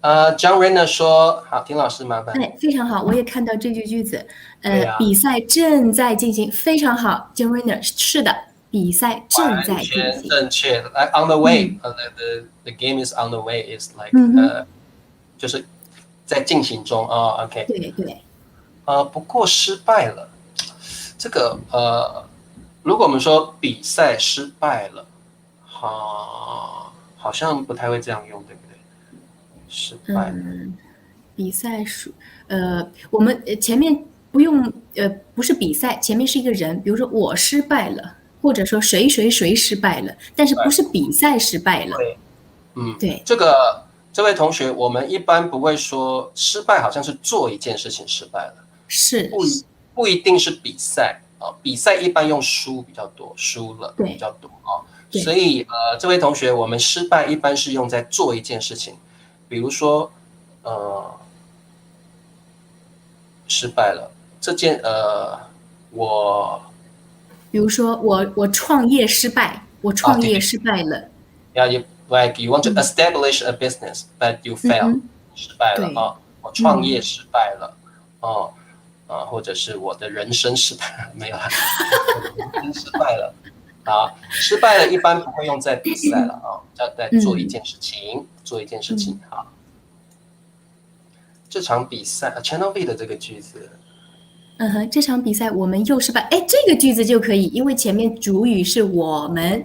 John Renner 说好，田老师麻烦。非常好，我也看到这句句子比赛正在进行，非常好 John Renner 是的，比赛正在进行，完全正确，like on the way the game is on the way is like 就是在进行中OK 对不过失败了，这个如果我们说比赛失败了，好像不太会这样用，对不对？失败了，比赛我们前面不用不是比赛，前面是一个人，比如说我失败了，或者说谁失败了，但是不是比赛失败了。对，这位同学，我们一般不会说失败，好像是做一件事情失败了，是不一定是比赛比赛一般用输比较多，输了比较多所以这位同学，我们失败一般是用在做一件事情，比如说失败了这件比如说我创业失败，我创业失败了。Like you want to establish a business, but you fail，失败了我创业失败了或者是我的人生失败了，没有人生失败了失败了一般不会用在比赛了要在做一件事情，好。这场比赛 Channel V 的这个句子这场比赛我们又失败，这个句子就可以，因为前面主语是我们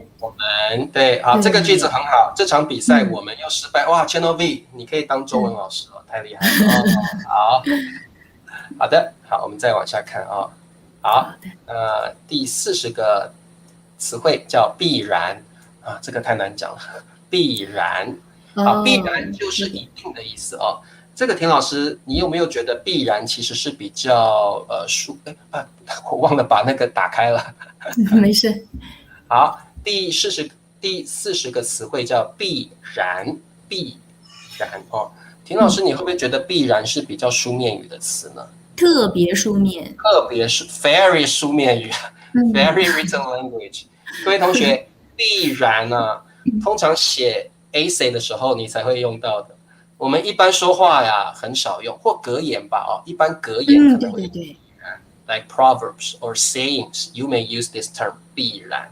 对，好，这个句子很好，这场比赛我们又失败，哇 Channel V 你可以当中文老师太厉害了好的，好，我们再往下看好，好，第40个词汇叫必然啊，这个太难讲了。必然，必然就是一定的意思哦。这个田老师，你有没有觉得必然其实是比较我忘了把那个打开了。没事。好，第40个词汇叫必然，必然哦。田老师，你会不会觉得必然是比较书面语的词呢？特别书面，特别是 very 书面语，very written language。各位同学，必然呢，通常写 essay 的时候你才会用到的。我们一般说话呀很少用，或格言吧哦，一般格言可能会用必然，like proverbs or sayings, you may use this term 必然。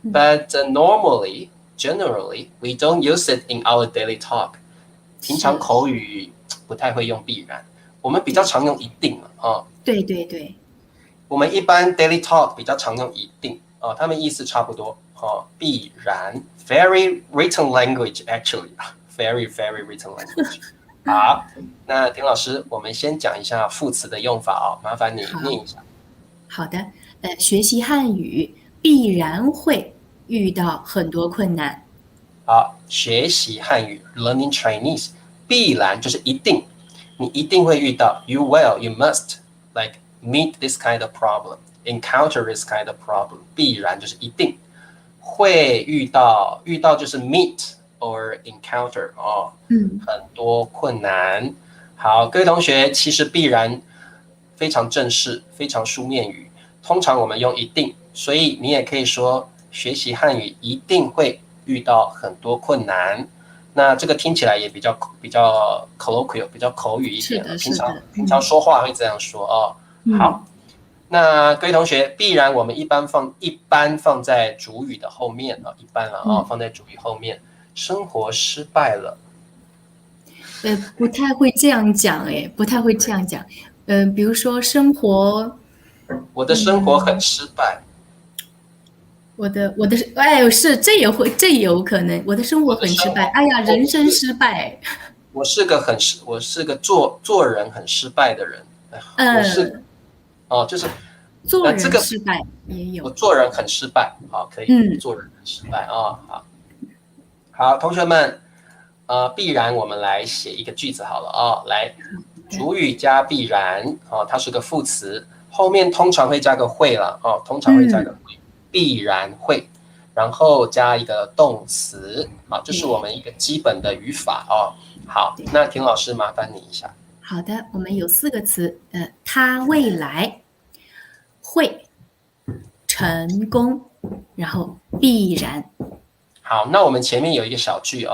But generally, we don't use it in our daily talk. 平常口语不太会用必然，我们比较常用一定啊。对对对，我们一般 daily talk 比较常用一定啊，它们意思差不多啊。必然 very written language actually very written language。好，那田老师，我们先讲一下副词的用法哦，麻烦你念一下。好的，学习汉语必然会遇到很多困难。好，学习汉语 learning Chinese 必然就是一定，你一定会遇到 you must like meet this kind of problem, encounter this kind of problem 必然就是一定会遇到就是 meet or encounter 哦，很多困难。好，各位同学，其实必然非常正式，非常书面语，通常我们用一定，所以你也可以说学习汉语一定会遇到很多困难，那这个听起来也比较 colloquial， 比较口语一点。平常说话会这样说哦。好，那各位同学，必然我们一般放在主语的后面啊，一般放在主语后面。生活失败了，不太会这样讲，不太会这样讲。比如说我的生活很失败。是这也有可能，我的生活很失败。哎呀，人生失败。我是个做人很失败的人。就是做人失败也有。我做人很失败，好，可以，做人很失败啊，好，同学们，必然我们来写一个句子好了啊，来，主语加必然它是个副词，后面通常会加个会了通常会加个会。必然会，然后加一个动词，好，这是我们一个基本的语法哦。好，那田老师麻烦你一下。好的，我们有4个词，他未来会成功，然后必然。好，那我们前面有一个小句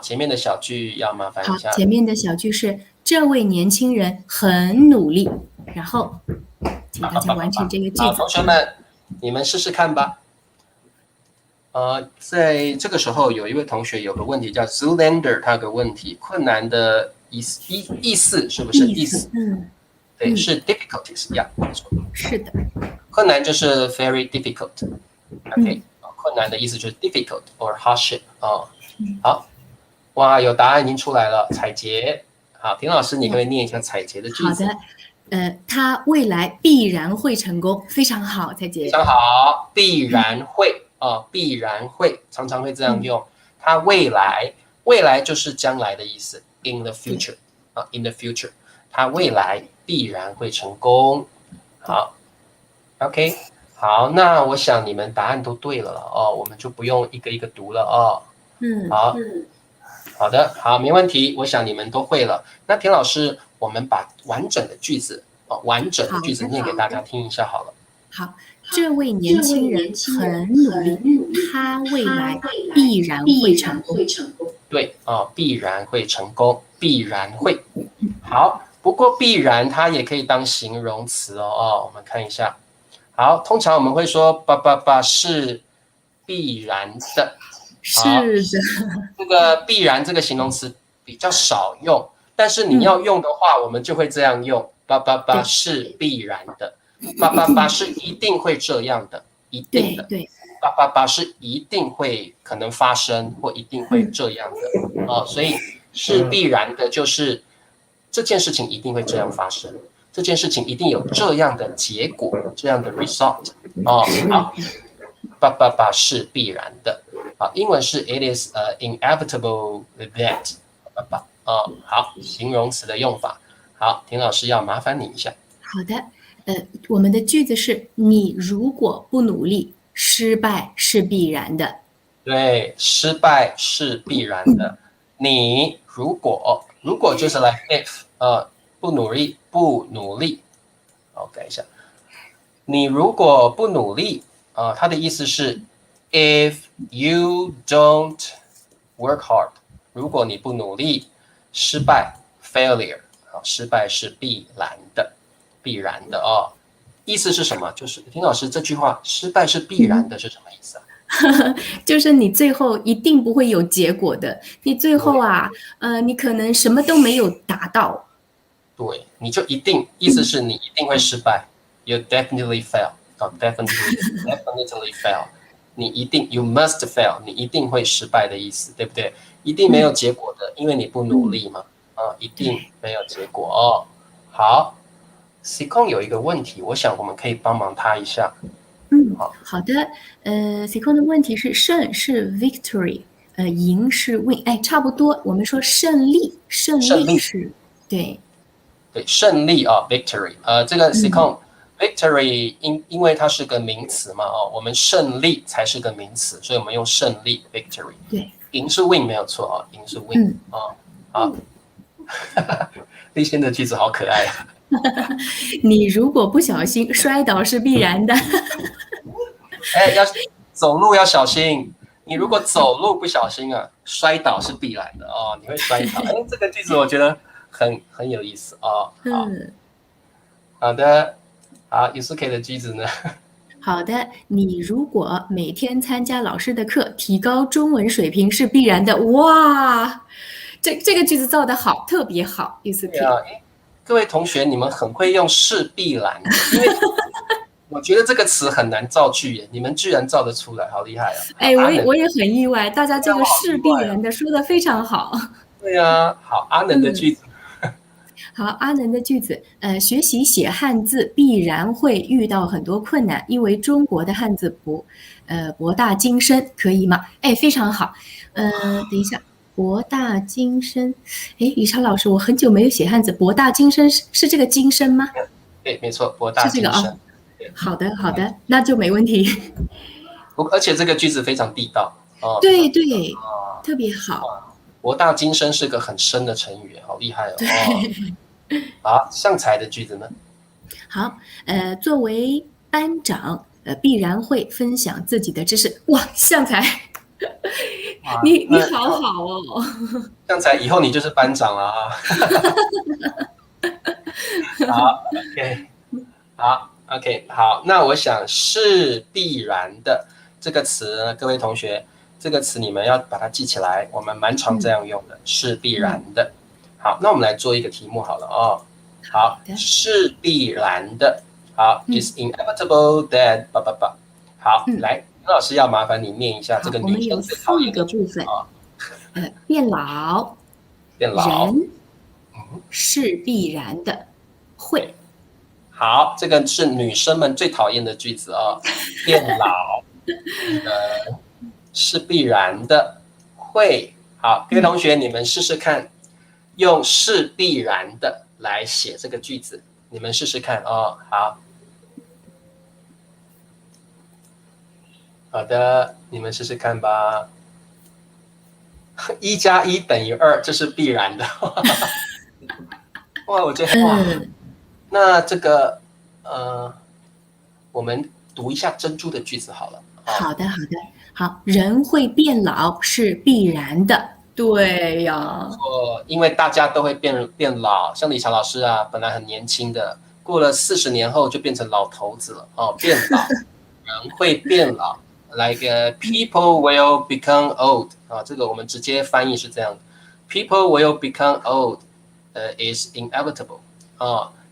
前面的小句要麻烦一下。好，前面的小句是这位年轻人很努力，然后请大家完成这个句子。好，同学们。你们试试看吧。在这个时候，有一位同学有个问题叫 Zoolander， 他有个问题，困难的意思是不是？意思，对，是 difficulties 呀，没错。是的，困难就是 very difficult。OK，困难的意思就是 difficult or hardship 好，哇，有答案已经出来了，彩杰。好，田老师，你可不可以念一下彩杰的句子？好的。他未来必然会成功，非常好，彩杰。非常好，必然会必然会，常常会这样用。他未来就是将来的意思 ，in the future in the future， 他未来必然会成功。好 ，OK， 好，那我想你们答案都对了我们就不用一个一个读了好的，好，没问题。我想你们都会了。那田老师，我们把完整的句子念给大家听一下好了。好，这位年轻人很努力，他未来必然会成功。对必然会成功，必然会。好，不过必然它也可以当形容词我们看一下。好，通常我们会说是必然的。是的，这个必然这个形容词比较少用，但是你要用的话，我们就会这样用。是必然的，是一定会这样的，一定的。对，是一定会可能发生或一定会这样的所以是必然的，就是这件事情一定会这样发生。这件事情一定有这样的结果，这样的 result 哦。好，but 是必然的。好，英文是 it is inevitable that 好，形容词的用法。好，田老师要麻烦你一下。好的，我们的句子是你如果不努力，失败是必然的。对，失败是必然的。你如果就是来 if 不努力，好，改一下。你如果不努力它的意思是 if you don't work hard， 如果你不努力，失败 failure， 失败是必然的哦。意思是什么？就是田老师这句话，失败是必然的是什么意思啊？就是你最后一定不会有结果的，你最后你可能什么都没有达到。对，你就一定，意思是你一定会失败。You definitely fail. Definitely fail. 你一定 you must fail. 你一定会失败的意思，对不对？一定没有结果的，因为你不努力嘛。一定没有结果哦。好 ，C 控有一个问题，我想我们可以帮忙他一下。好的。C 控的问题是胜是 victory， 赢是 win， 差不多。我们说胜利是对，胜利victory。这个 C 控。Victory 因为它是个名词嘛我们胜利才是个名词，所以我们用胜利 victory。对，赢是 win 没有错赢是 win 好。立先的句子好可爱啊！你如果不小心摔倒是必然的。要走路要小心。你如果走路不小心摔倒是必然的你会摔倒。这个句子我觉得很有意思好的。好，Yusuke 的句子呢？好的，你如果每天参加老师的课，提高中文水平是必然的。哇，这个句子造得好，特别好，Yusuke。各位同学，你们很会用是必然，因为我觉得这个词很难造句耶，你们居然造得出来，好厉害我也很意外，大家这个是必然的说得非常好。对啊，好，阿能的句子。好，阿能的句子，学习写汉字必然会遇到很多困难，因为中国的汉字博大精深，可以吗？非常好。等一下，博大精深，李超老师，我很久没有写汉字，博大精深是这个精深吗？对，没错，博大精深。是这个好的，那就没问题。而且这个句子非常地道对，特别好。博大精深是个很深的成语，好厉害好，向才的句子呢？好，作为班长，必然会分享自己的知识。哇，向才，你好好哦。向才，以后你就是班长了好 ，OK， 好，那我想是必然的这个词呢，各位同学，这个词你们要把它记起来，我们蛮常这样用的，是必然的。好，那我们来做一个题目好了好，是必然的。好，is inevitable that 好，来，老师要麻烦你念一下这个女生最讨厌的部分变老，人是必然的，会。好，这个是女生们最讨厌的句子变老，是必然的，会。好，各位同学，你们试试看。用是必然的来写这个句子，你们试试看好的，你们试试看吧。1+1等于2，这是必然的。哇，我觉得那这个我们读一下珍珠的句子好了。好的，人会变老是必然的。对呀，因为大家都会变老，像李强老师本来很年轻的，过了40年后就变成老头子了变老，人会变老 ，like people will become old 这个我们直接翻译是这样的 ，people will become old is inevitable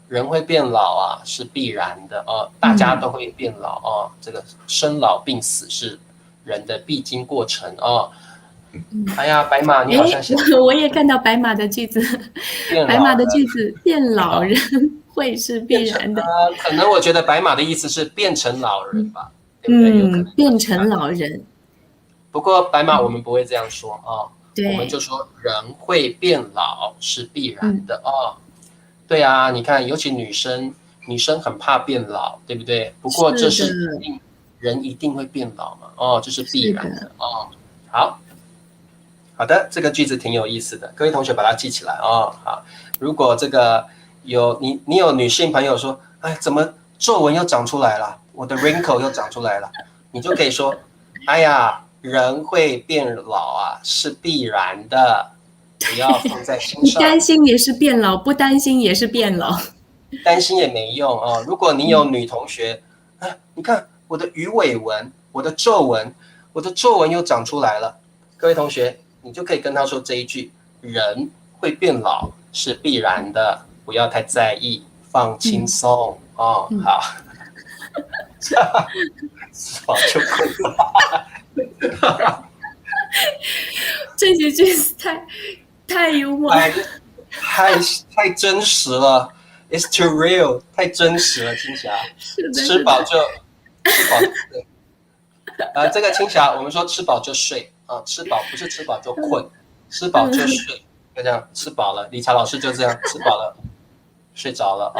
人会变老是必然的大家都会变老这个生老病死是人的必经过程哎呀，白马，你好像写。我也看到白马的句子，白马的句子，变老人会是必然的。可能我觉得白马的意思是变成老人吧，对不对？有可能变成老人。不过白马我们不会这样说我们就对，说人会变老是必然的对啊，你看，尤其女生很怕变老，对不对？不过这是人一定会变老嘛，这是必然的好。好的，这个句子挺有意思的，各位同学把它记起来好，如果这个你有女性朋友说，哎，怎么皱纹又长出来了？我的 wrinkle 又长出来了，你就可以说，哎呀，人会变老啊，是必然的，不要放在心你上。担心也是变老，不担心也是变老。担心也没用如果你有女同学，你看我的鱼尾纹，我的皱纹又长出来了，各位同学，你就可以跟他说这一句：人会变老是必然的，不要太在意，放轻松好，吃饱就困了。这些句子太幽默了，太真实了。It's too real， 太真实了，青霞。吃饱就这个青霞，我们说吃饱就睡吃饱不是吃饱就困，吃饱就睡，就这样吃饱了。理查老师就这样吃饱了，睡着了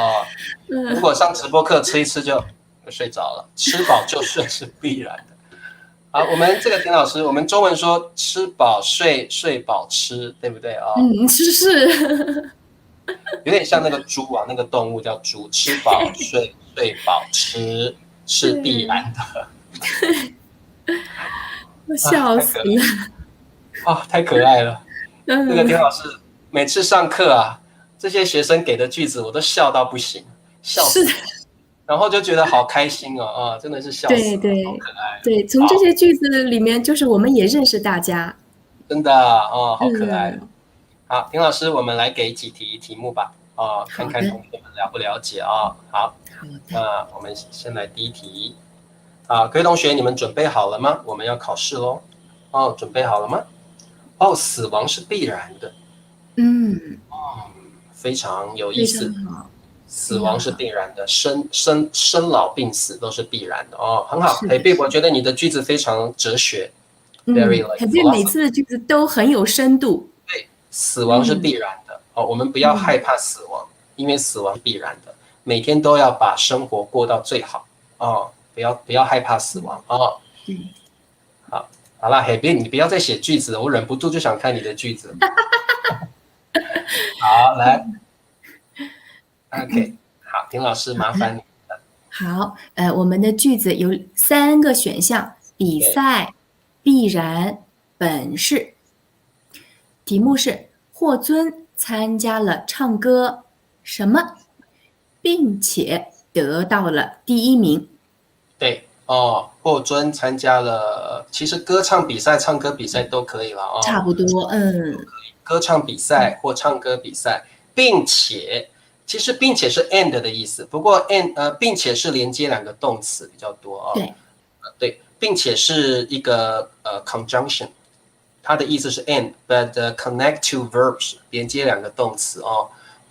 如果上直播课吃一吃就睡着了，吃饱就睡是必然的。好，我们这个田老师，我们中文说吃饱睡，睡饱吃，对不对是。有点像那个猪那个动物叫猪，吃饱睡，睡饱吃是必然的。我笑死了太可爱了。那个田老师每次上课这些学生给的句子我都笑到不行，笑死了。然后就觉得好开心真的是笑死了，好可爱。对，从这些句子里面，就是我们也认识大家，真的好可爱。好，田老师，我们来给几题目吧看看同学们了不了解好，那我们先来第一题各位同学，你们准备好了吗？我们要考试咯准备好了吗？死亡是必然的，非常有意思。死亡是必然的，生老病死都是必然的很好。Hebe，我觉得你的句子非常哲学，very like Hebe每次的句子都很有深度。对，死亡是必然的我们不要害怕死亡，因为死亡是必然的，每天都要把生活过到最好不要害怕死亡好啦 Hebe， 你不要再写句子了，我忍不住就想看你的句子。好，来。OK， 好，丁老师麻烦你了。好，我们的句子有3个选项：比赛、必然、本事。题目是：霍尊参加了唱歌什么，并且得到了第1名。对霍尊参加了，其实歌唱比赛、唱歌比赛都可以了差不多，歌唱比赛或唱歌比赛，并且。其实并且是 and 的意思，不过并且是连接2个动词比较多对，并且是一个conjunction， 它的意思是 and，but connect two verbs， 连接2个动词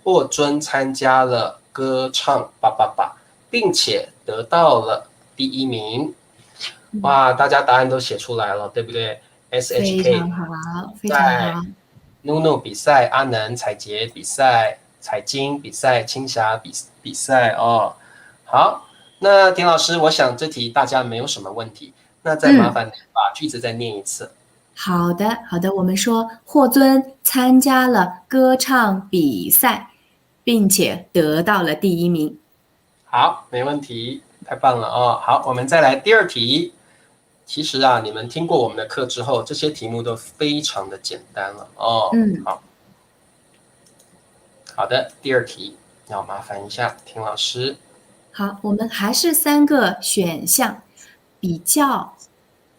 霍尊参加了歌唱并且得到了第1名。哇，大家答案都写出来了，对不对 ？SHK 非常好，非常好。NuNu 比赛，阿能、彩杰比赛。彩金比赛，青霞比赛好，那田老师，我想这题大家没有什么问题，那再麻烦你把句子再念一次。好的，我们说霍尊参加了歌唱比赛，并且得到了第1名。好，没问题，太棒了好，我们再来第2题。其实你们听过我们的课之后，这些题目都非常的简单了好的，第2题要麻烦一下田老师。好，我们还是3个选项：比较、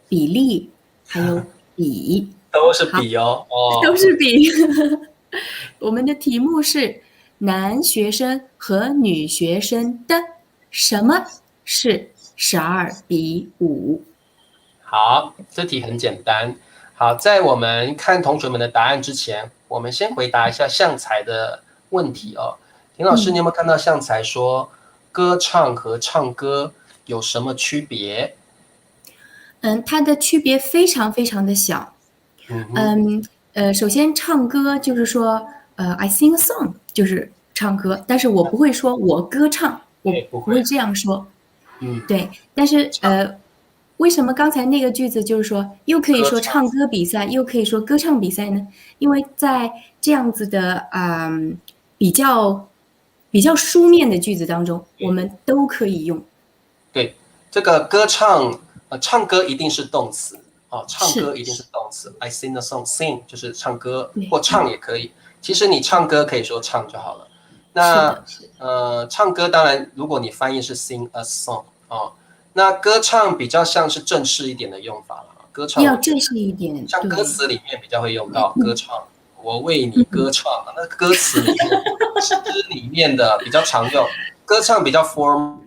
比例，还有比。都是比都是比。我们的题目是：男学生和女学生的什么是12:5？好，这题很简单。好，在我们看同学们的答案之前，我们先回答一下相材的问题田田老师，你有没有看到像才说歌唱和唱歌有什么区别？它的区别非常非常的小。首先唱歌就是说，I sing a song 就是唱歌，但是我不会说我歌唱，我对，不会。不会这样说。嗯，对，但是为什么刚才那个句子就是说又可以说唱歌比赛，又可以说歌唱比赛呢？因为在这样子的比较书面的句子当中，我们都可以用。对，这个歌唱，唱歌一定是动词哦，唱歌一定是动词。I sing a song, sing 就是唱歌，或唱也可以。其实你唱歌可以说唱就好了。那唱歌当然，如果你翻译是 sing a song 哦，那歌唱比较像是正式一点的用法了。歌唱要正式一点，像歌词里面比较会用到歌唱，我为你歌唱。那歌词里面、诗里面的比较常用，歌唱比较 form。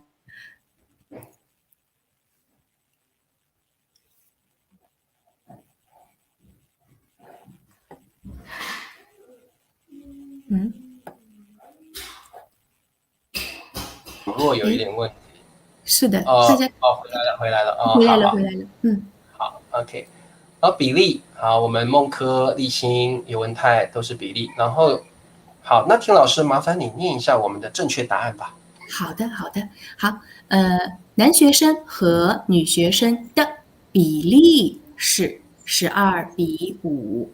网络有一点问题。是的，大家回来了，回来了，好 ，OK。比例，好，我们孟科、立新、尤文泰都是比例。然后，好，那田老师麻烦你念一下我们的正确答案吧。好，男学生和女学生的比例是12:5。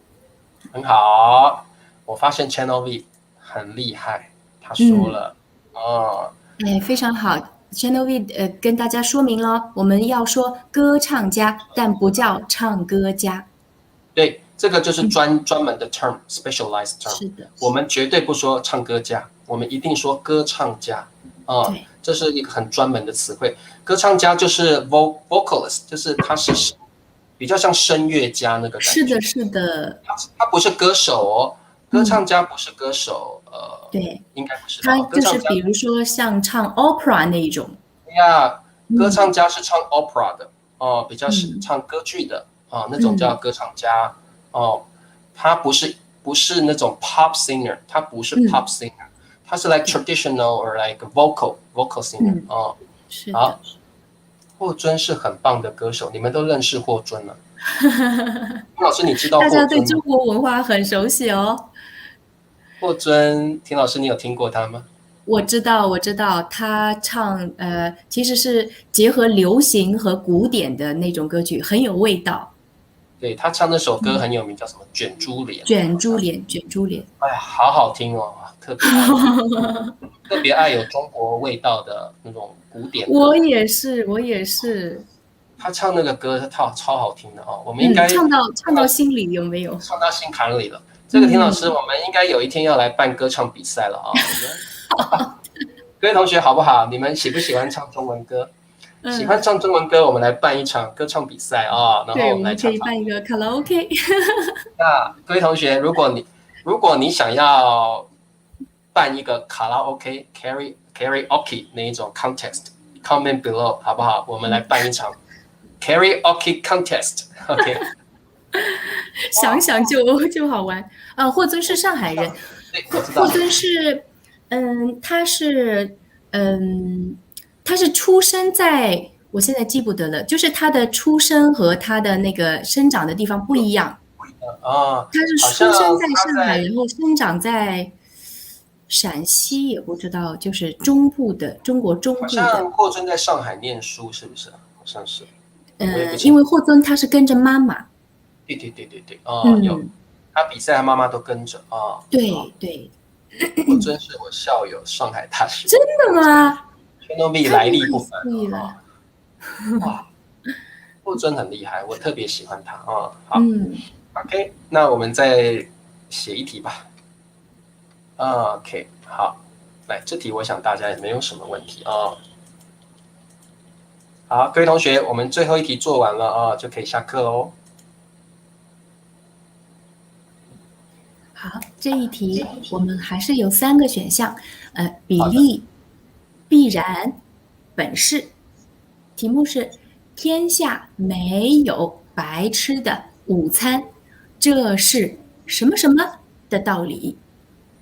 很好，我发现 Channel V 很厉害，他说了，非常好。Channel V 跟大家说明了，我们要说歌唱家，但不叫唱歌家。对，这个就是专门的 term， specialized term。是的，我们绝对不说唱歌家，我们一定说歌唱家。对，这是一个很专门的词汇。歌唱家就是 vocalist， 就是他是比较像声乐家那个感觉。是的。他不是歌手哦，歌唱家不是歌手。对，应该不是。他就是比如说像唱 opera 那一种。呀，歌唱家是唱 opera 的哦，比较是唱歌剧的那种叫歌唱家哦。他不是那种 pop singer， 他不是 pop singer，他是 like traditional or like vocal singer 哦。是的。霍尊是很棒的歌手，你们都认识霍尊了。老师，你知道霍尊？大家对中国文化很熟悉哦。霍尊，田老师，你有听过他吗？我知道，他唱其实是结合流行和古典的那种歌曲，很有味道。对，他唱那首歌很有名，叫什么？卷珠帘。卷珠帘。哎呀，好好听哦，特别爱有中国味道的那种古典。我也是。他唱那个歌，超好听的哦。我们应该唱到心里，有没有？唱到心坎里了。这个田老师，我们应该有一天要来办歌唱比赛了啊！各位同学好不好？你们喜不喜欢唱中文歌？喜欢唱中文歌，我们来办一场歌唱比赛啊！然后我们来可以办一个卡拉 OK。那各位同学，如果你想要办一个卡拉 OK karaoke 那一种 contest，comment below 好不好？我们来办一场 karaoke contest，OK。想想就好玩啊！霍尊是上海人，霍尊是，他是出生在，我现在记不得了，就是他的出生和他的那个生长的地方不一样啊。他是出生在上海，然后生长在陕西，也不知道，就是中国中部的。好像霍尊在上海念书，是不是？好像是。因为霍尊他是跟着妈妈。对，有他比赛，他妈妈都跟着啊。对。霍尊是我校友，上海大学。真的吗？全都比来历不凡啊！哇，霍尊很厉害，我特别喜欢他啊。好，OK， 那我们再写一题吧。OK， 好，来这题我想大家也没有什么问题啊。好，各位同学，我们最后一题做完了啊，就可以下课喽。好，这一题我们还是有3个选项，比例、必然、本事。题目是：天下没有白吃的午餐，这是什么什么的道理？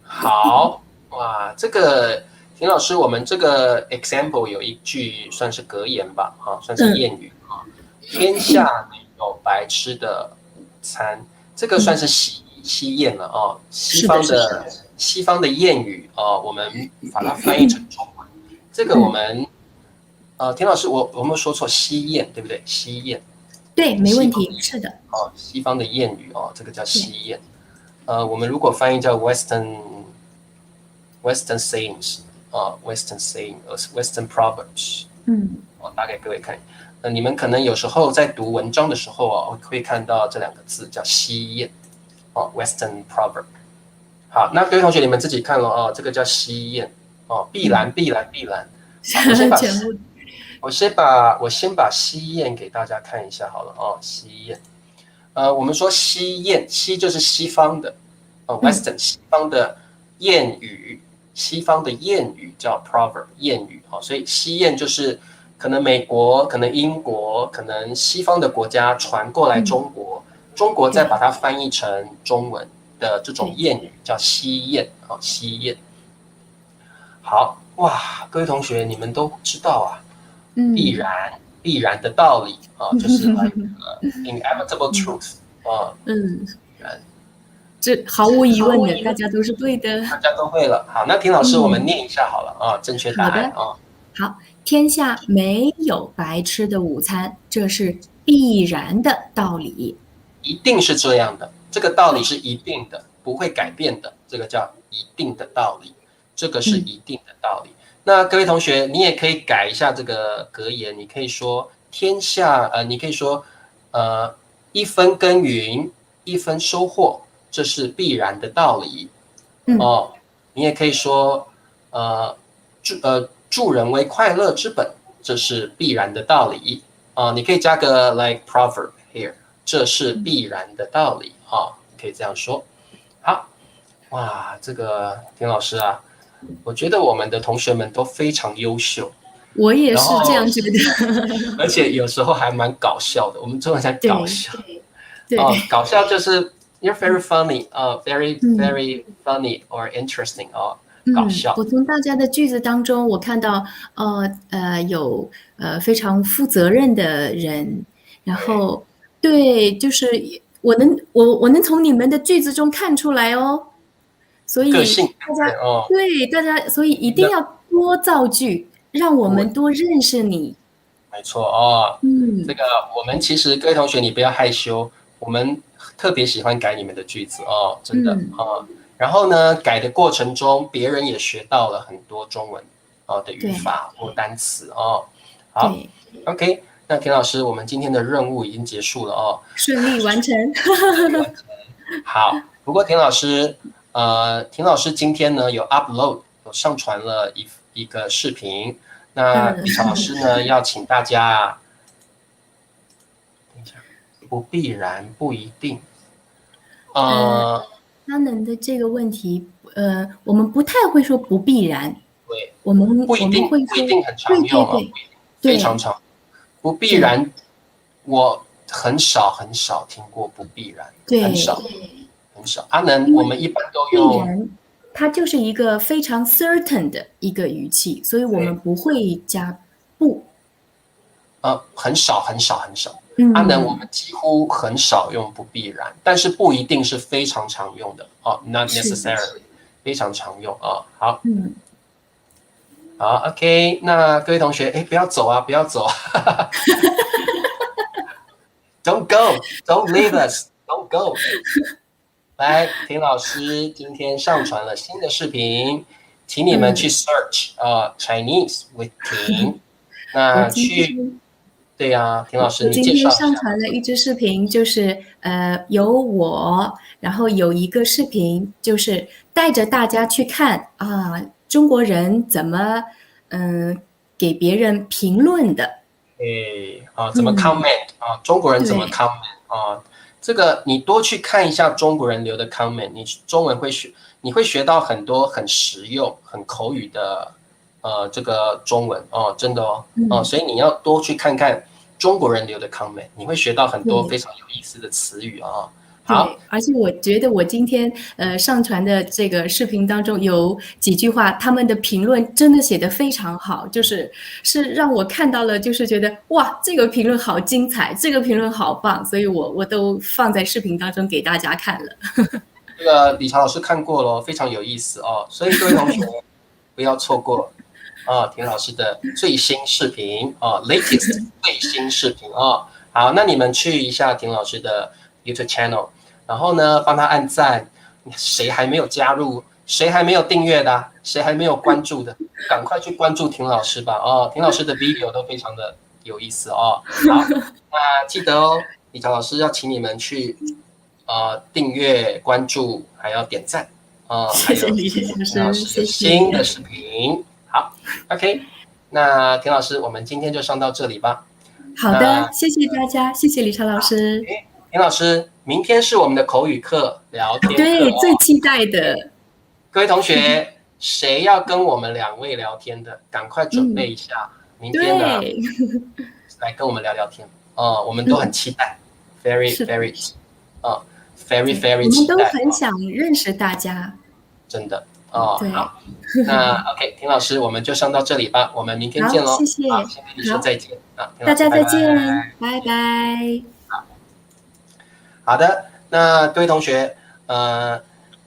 好，哇，这个田老师，我们这个 example 有一句算是格言吧，算是谚语啊，天下没有白吃的午餐，这个算是西谚了啊，西方的谚语啊，我们把它翻译成中文，这个我们田老师，我有没有说错？西谚对不对？西谚，对，没问题，是的。西方的谚语这个叫西谚。我们如果翻译叫 Western sayings Western saying，Western proverbs，大概各位看，你们可能有时候在读文章的时候会看到这两个字叫西谚Western proverb。好，那各位同学你们自己看了这个叫西谚必然。我先把西谚给大家看一下好了西谚。我们说西谚，西就是西方的Western 西方的谚语，西方的谚语叫 proverb 谚语所以西谚就是可能美国、可能英国、可能西方的国家传过来中国，中国再把它翻译成中文的这种谚语叫西谚西谚。好哇，各位同学你们都知道必然的道理就是 like inevitable truth 这毫无疑问的，大家都是对的，大家都会了。好，那田老师我们念一下好了正确答案好，天下没有白吃的午餐，这是必然的道理。一定是这样的，这个道理是一定的，不会改变的，这个叫一定的道理，这个是一定的道理。那各位同学，你也可以改一下这个格言，你可以说天下你可以说一分耕耘一分收获，这是必然的道理你也可以说助人为快乐之本，这是必然的道理你可以加个 like proverb here， 这是必然的道理可以这样说。好，哇，这个田老师啊，我觉得我们的同学们都非常优秀，我也是这样觉得，而且有时候还蛮搞笑的。我们中文讲搞笑，对搞笑就是 you're very funny， very very funny or interesting 搞笑。我从大家的句子当中，我看到有非常负责任的人，然后对，就是我能从你们的句子中看出来所以个性大家所以一定要多造句，让我们多认识你。没错这个我们其实各位同学你不要害羞，我们特别喜欢改你们的句子真的然后呢，改的过程中，别人也学到了很多中文的语法或单词好 ，OK， 那田老师，我们今天的任务已经结束了顺利完成。好，不过田老师今天呢有 upload 有上传了一个视频，那李老师呢要请大家等一下，不必然不一定他们的这个问题，我们不太会说不必然，对，我们不一定很常用非常常，不必然，我很少听过不必然，很少。阿能，我们一般都用必然，它就是一个非常 certain 的一个语气，所以我们不会加不。很少。阿能，我们几乎很少用不必然，但是不一定是非常常用的not necessarily， 非常常用好，好 ，OK， 那各位同学，不要走不要走，Don't go， Don't leave us，Don't go。来，田老师今天上传了新的视频，请你们去 search Chinese with Ting， 那去。对呀，田老师，你介绍一下。今天上传了一支视频，就是有我，然后有一个视频，就是带着大家去看中国人怎么给别人评论的。怎么 comment 中国人怎么 comment 这个你多去看一下中国人留的 comment， 你中文你会学到很多很实用、很口语的这个中文真的所以你要多去看看中国人留的 comment， 你会学到很多非常有意思的词语好，对，而且我觉得我今天上传的这个视频当中有几句话，他们的评论真的写得非常好，是让我看到了，就是觉得哇，这个评论好精彩，这个评论好棒，所以我都放在视频当中给大家看了。这个理查老师看过了，非常有意思哦，所以各位同学不要错过田老师的最新视频latest 最新视频好，那你们去一下田老师的 YouTube channel， 然后呢帮他按赞，谁还没有加入，谁还没有订阅的，谁还没有关注的，赶快去关注田老师吧田老师的 video 都非常的有意思好，那记得理查老师要请你们去订阅、关注，还要点赞谢谢李老师，谢谢。新的视频，好 ，OK， 那田老师，我们今天就上到这里吧。好的，谢谢大家，谢谢李超老师。田老师，明天是我们的口语课聊天课对，最期待的。各位同学，谁要跟我们2位聊天的，赶快准备一下，明天呢来跟我们聊聊天我们都很期待，very very very 期待，我们都很想认识大家，真的好，那 OK， 田老师，我们就上到这里吧，我们明天见喽，谢谢，先跟你说再见大家再见，拜拜。好的，那各位同学，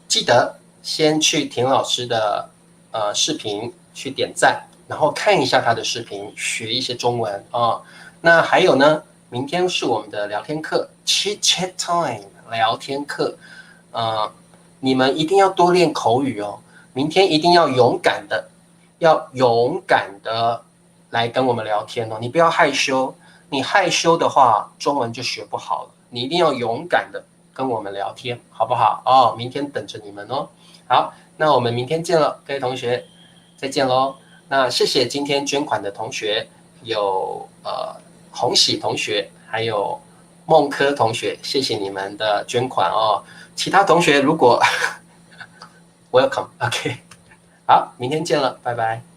记得先去田老师的视频去点赞，然后看一下他的视频，学一些中文那还有呢，明天是我们的聊天课 ，Chit Chat Time 聊天课，你们一定要多练口语明天一定要勇敢的来跟我们聊天你不要害羞，你害羞的话，中文就学不好了。你一定要勇敢的跟我们聊天，好不好明天等着你们好，那我们明天见了，各位同学，再见喽。那谢谢今天捐款的同学，有洪喜同学，还有孟科同学，谢谢你们的捐款其他同学如果welcome， OK， 好，明天见了，拜拜。